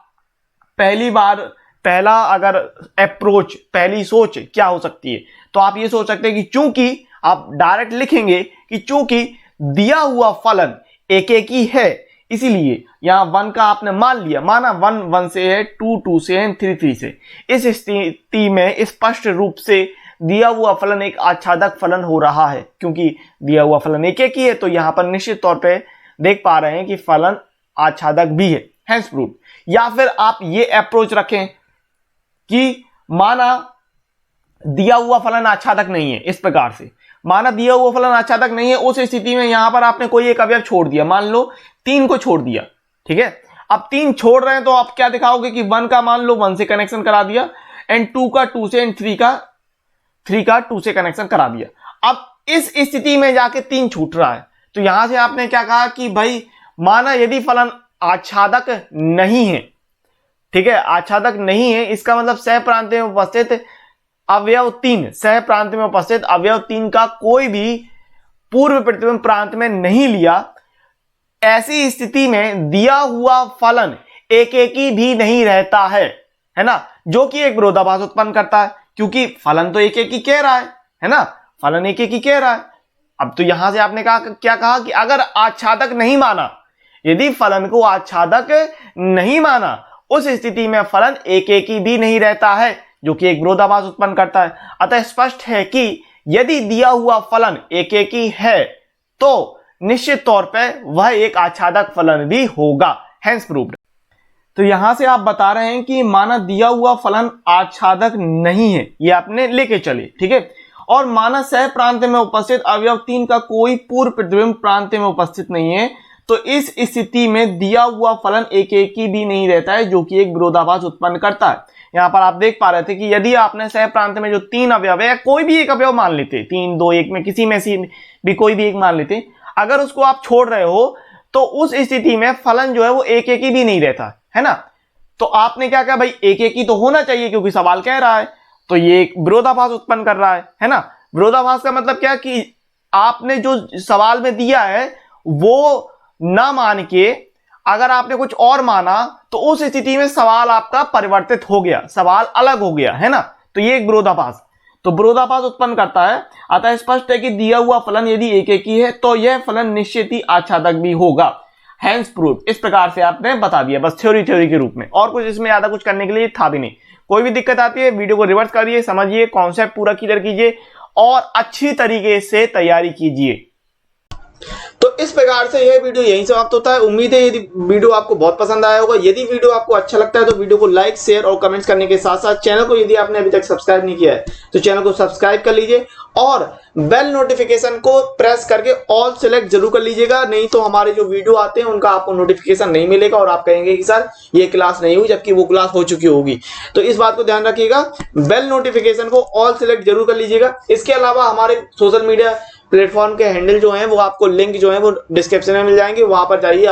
S1: पहला अगर अप्रोच, पहली सोच क्या हो सकती है, तो आप ये सोच सकते हैं कि चूंकि आप डायरेक्ट लिखेंगे कि चूंकि दिया हुआ फलन एक एक ही है, इसीलिए यहां 1 का आपने मान लिया, माना 1 1 से है, 2 2 से है, 3 3 से। इस स्थिति में स्पष्ट रूप से दिया हुआ फलन एक आच्छादक फलन हो रहा है, क्योंकि दिया हुआ फलन एक एक ही है, तो यहां पर निश्चित तौर पे देख पा रहे हैं कि फलन आच्छादक भी है, हेंस प्रूव्ड। या फिर आप ये अप्रोच रखें कि माना दिया हुआ फलन आच्छादक नहीं है, इस प्रकार से माना दिया हुआ फलन आच्छादक नहीं है, उस स्थिति में यहां पर आपने कोई एक अवयव छोड़ दिया, मान लो 3 को छोड़ दिया, ठीक है। अब 3 छोड़ रहे हैं तो आप क्या दिखाओगे कि 1 का मान लो 1 से कनेक्शन करा दिया, एंड 2 का 2 से, एंड 3 का 2 से कनेक्शन करा दिया। अब इस स्थिति में जाके 3 छूट रहा है, तो यहां से आपने क्या कहा कि भाई माना यदि फलन आच्छादक नहीं है, ठीक है, आच्छादक नहीं है, इसका मतलब सह प्रांत में उपस्थित अवयव 3, सह प्रांत में उपस्थित अवयव 3 का कोई भी पूर्व प्रतिबिंब प्रांत में नहीं लिया, ऐसी स्थिति में दिया हुआ फलन एक एक ही भी नहीं रहता है ना, जो कि एक विरोधाभास उत्पन्न करता है, क्योंकि फलन तो एक एक ही कह रहा है ना, फलन एक एक ही कह रहा है। अब तो यहां से आपने कहा, क्या कहा कि अगर आच्छादक नहीं माना, यदि फलन को आच्छादक नहीं माना, उस स्थिति में फलन एक एक ही भी नहीं रहता है, जो कि एक विरोधाभास उत्पन्न करता है। अतः स्पष्ट है कि यदि दिया हुआ फलन एक एक ही है तो निश्चित तौर पर वह एक आच्छादक फलन भी होगा, हेंस प्रूव्ड। तो यहां से आप बता रहे हैं कि माना दिया हुआ फलन आच्छादक नहीं है, ये आपने लेके चले, ठीक है। और माना सह प्रांत में उपस्थित अवयव 3 का कोई पूर्व प्रतिबिंब प्रांत में उपस्थित नहीं है, तो इस स्थिति में दिया हुआ फलन एक एक ही भी नहीं रहता है, जो कि एक विरोधाभास उत्पन्न करता है। यहां पर आप देख पा रहे थे कि यदि आपने सह प्रांत में जो 3 अवयव है, कोई भी एक अवयव मान लेते, 3 2 1 में किसी में से भी कोई भी एक मान लेते, अगर उसको आप छोड़ रहे हो तो उस स्थिति में फलन जो है वो एक एक ही भी नहीं रहता है ना। तो आपने क्या कहा, भाई एक एक ही तो होना चाहिए क्योंकि सवाल कह रहा है, तो ये एक विरोधाभास उत्पन्न कर रहा है ना। विरोधाभास का मतलब क्या कि आपने जो सवाल में दिया है वो ना मान के अगर आपने कुछ और माना, तो उस स्थिति में सवाल आपका परिवर्तित हो गया, सवाल अलग हो गया, है ना। तो ये एक विरोधाभास, तो विरोधाभास उत्पन्न करता है। अतः स्पष्ट है कि दिया हुआ फलन यदि एक एक ही है तो यह फलन निश्चित ही आच्छादक भी होगा, हेंस प्रूव्ड। इस प्रकार से आपने बता दिया, बस थ्योरी के रूप में, और कुछ इसमें ज्यादा कुछ करने के लिए था भी नहीं। कोई भी दिक्कत आती है वीडियो को रिवर्स करिए, समझिए, कॉन्सेप्ट पूरा क्लियर कीजिए और अच्छी तरीके से तैयारी कीजिए। तो
S2: इस प्रकार से यह वीडियो यहीं समाप्त होता है। उम्मीद है यदि वीडियो आपको बहुत पसंद आया होगा। यदि वीडियो आपको अच्छा लगता है तो वीडियो को लाइक, शेयर और कमेंट्स करने के साथ साथ चैनल को यदि आपने अभी तक सब्सक्राइब नहीं किया है तो चैनल को सब्सक्राइब कर लीजिए और बेल नोटिफिकेशन को प्रेस करके ऑल सेलेक्ट जरूर कर लीजिएगा। नहीं तो हमारे जो वीडियो आते हैं उनका आपको नोटिफिकेशन नहीं मिलेगा और आप कहेंगे कि सर ये क्लास नहीं हुई, जबकि वो क्लास हो चुकी होगी। तो इस बात को ध्यान रखिएगा, बेल नोटिफिकेशन को ऑल सेलेक्ट जरूर कर लीजिएगा। इसके अलावा हमारे सोशल मीडिया प्लेटफॉर्म के हैंडल जो हैं वो आपको लिंक जो है वो डिस्क्रिप्शन में मिल जाएंगे, वहां पर जाइए,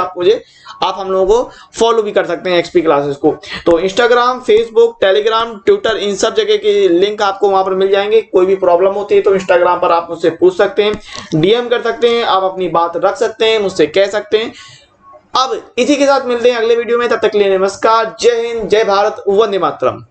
S2: आप हम लोगों को फॉलो भी कर सकते हैं एक्सपी क्लासेस को। तो इंस्टाग्राम, फेसबुक, टेलीग्राम, ट्विटर, इन सब जगह के लिंक आपको वहां पर मिल जाएंगे। कोई भी प्रॉब्लम होती है तो इंस्टाग्राम पर आप मुझसे पूछ सकते हैं, डीएम कर सकते हैं, आप अपनी बात रख सकते हैं, मुझसे कह सकते हैं। अब इसी के साथ मिलते हैं अगले वीडियो में, तब तक के लिए नमस्कार, जय हिंद, जय भारत, वंदे मातरम।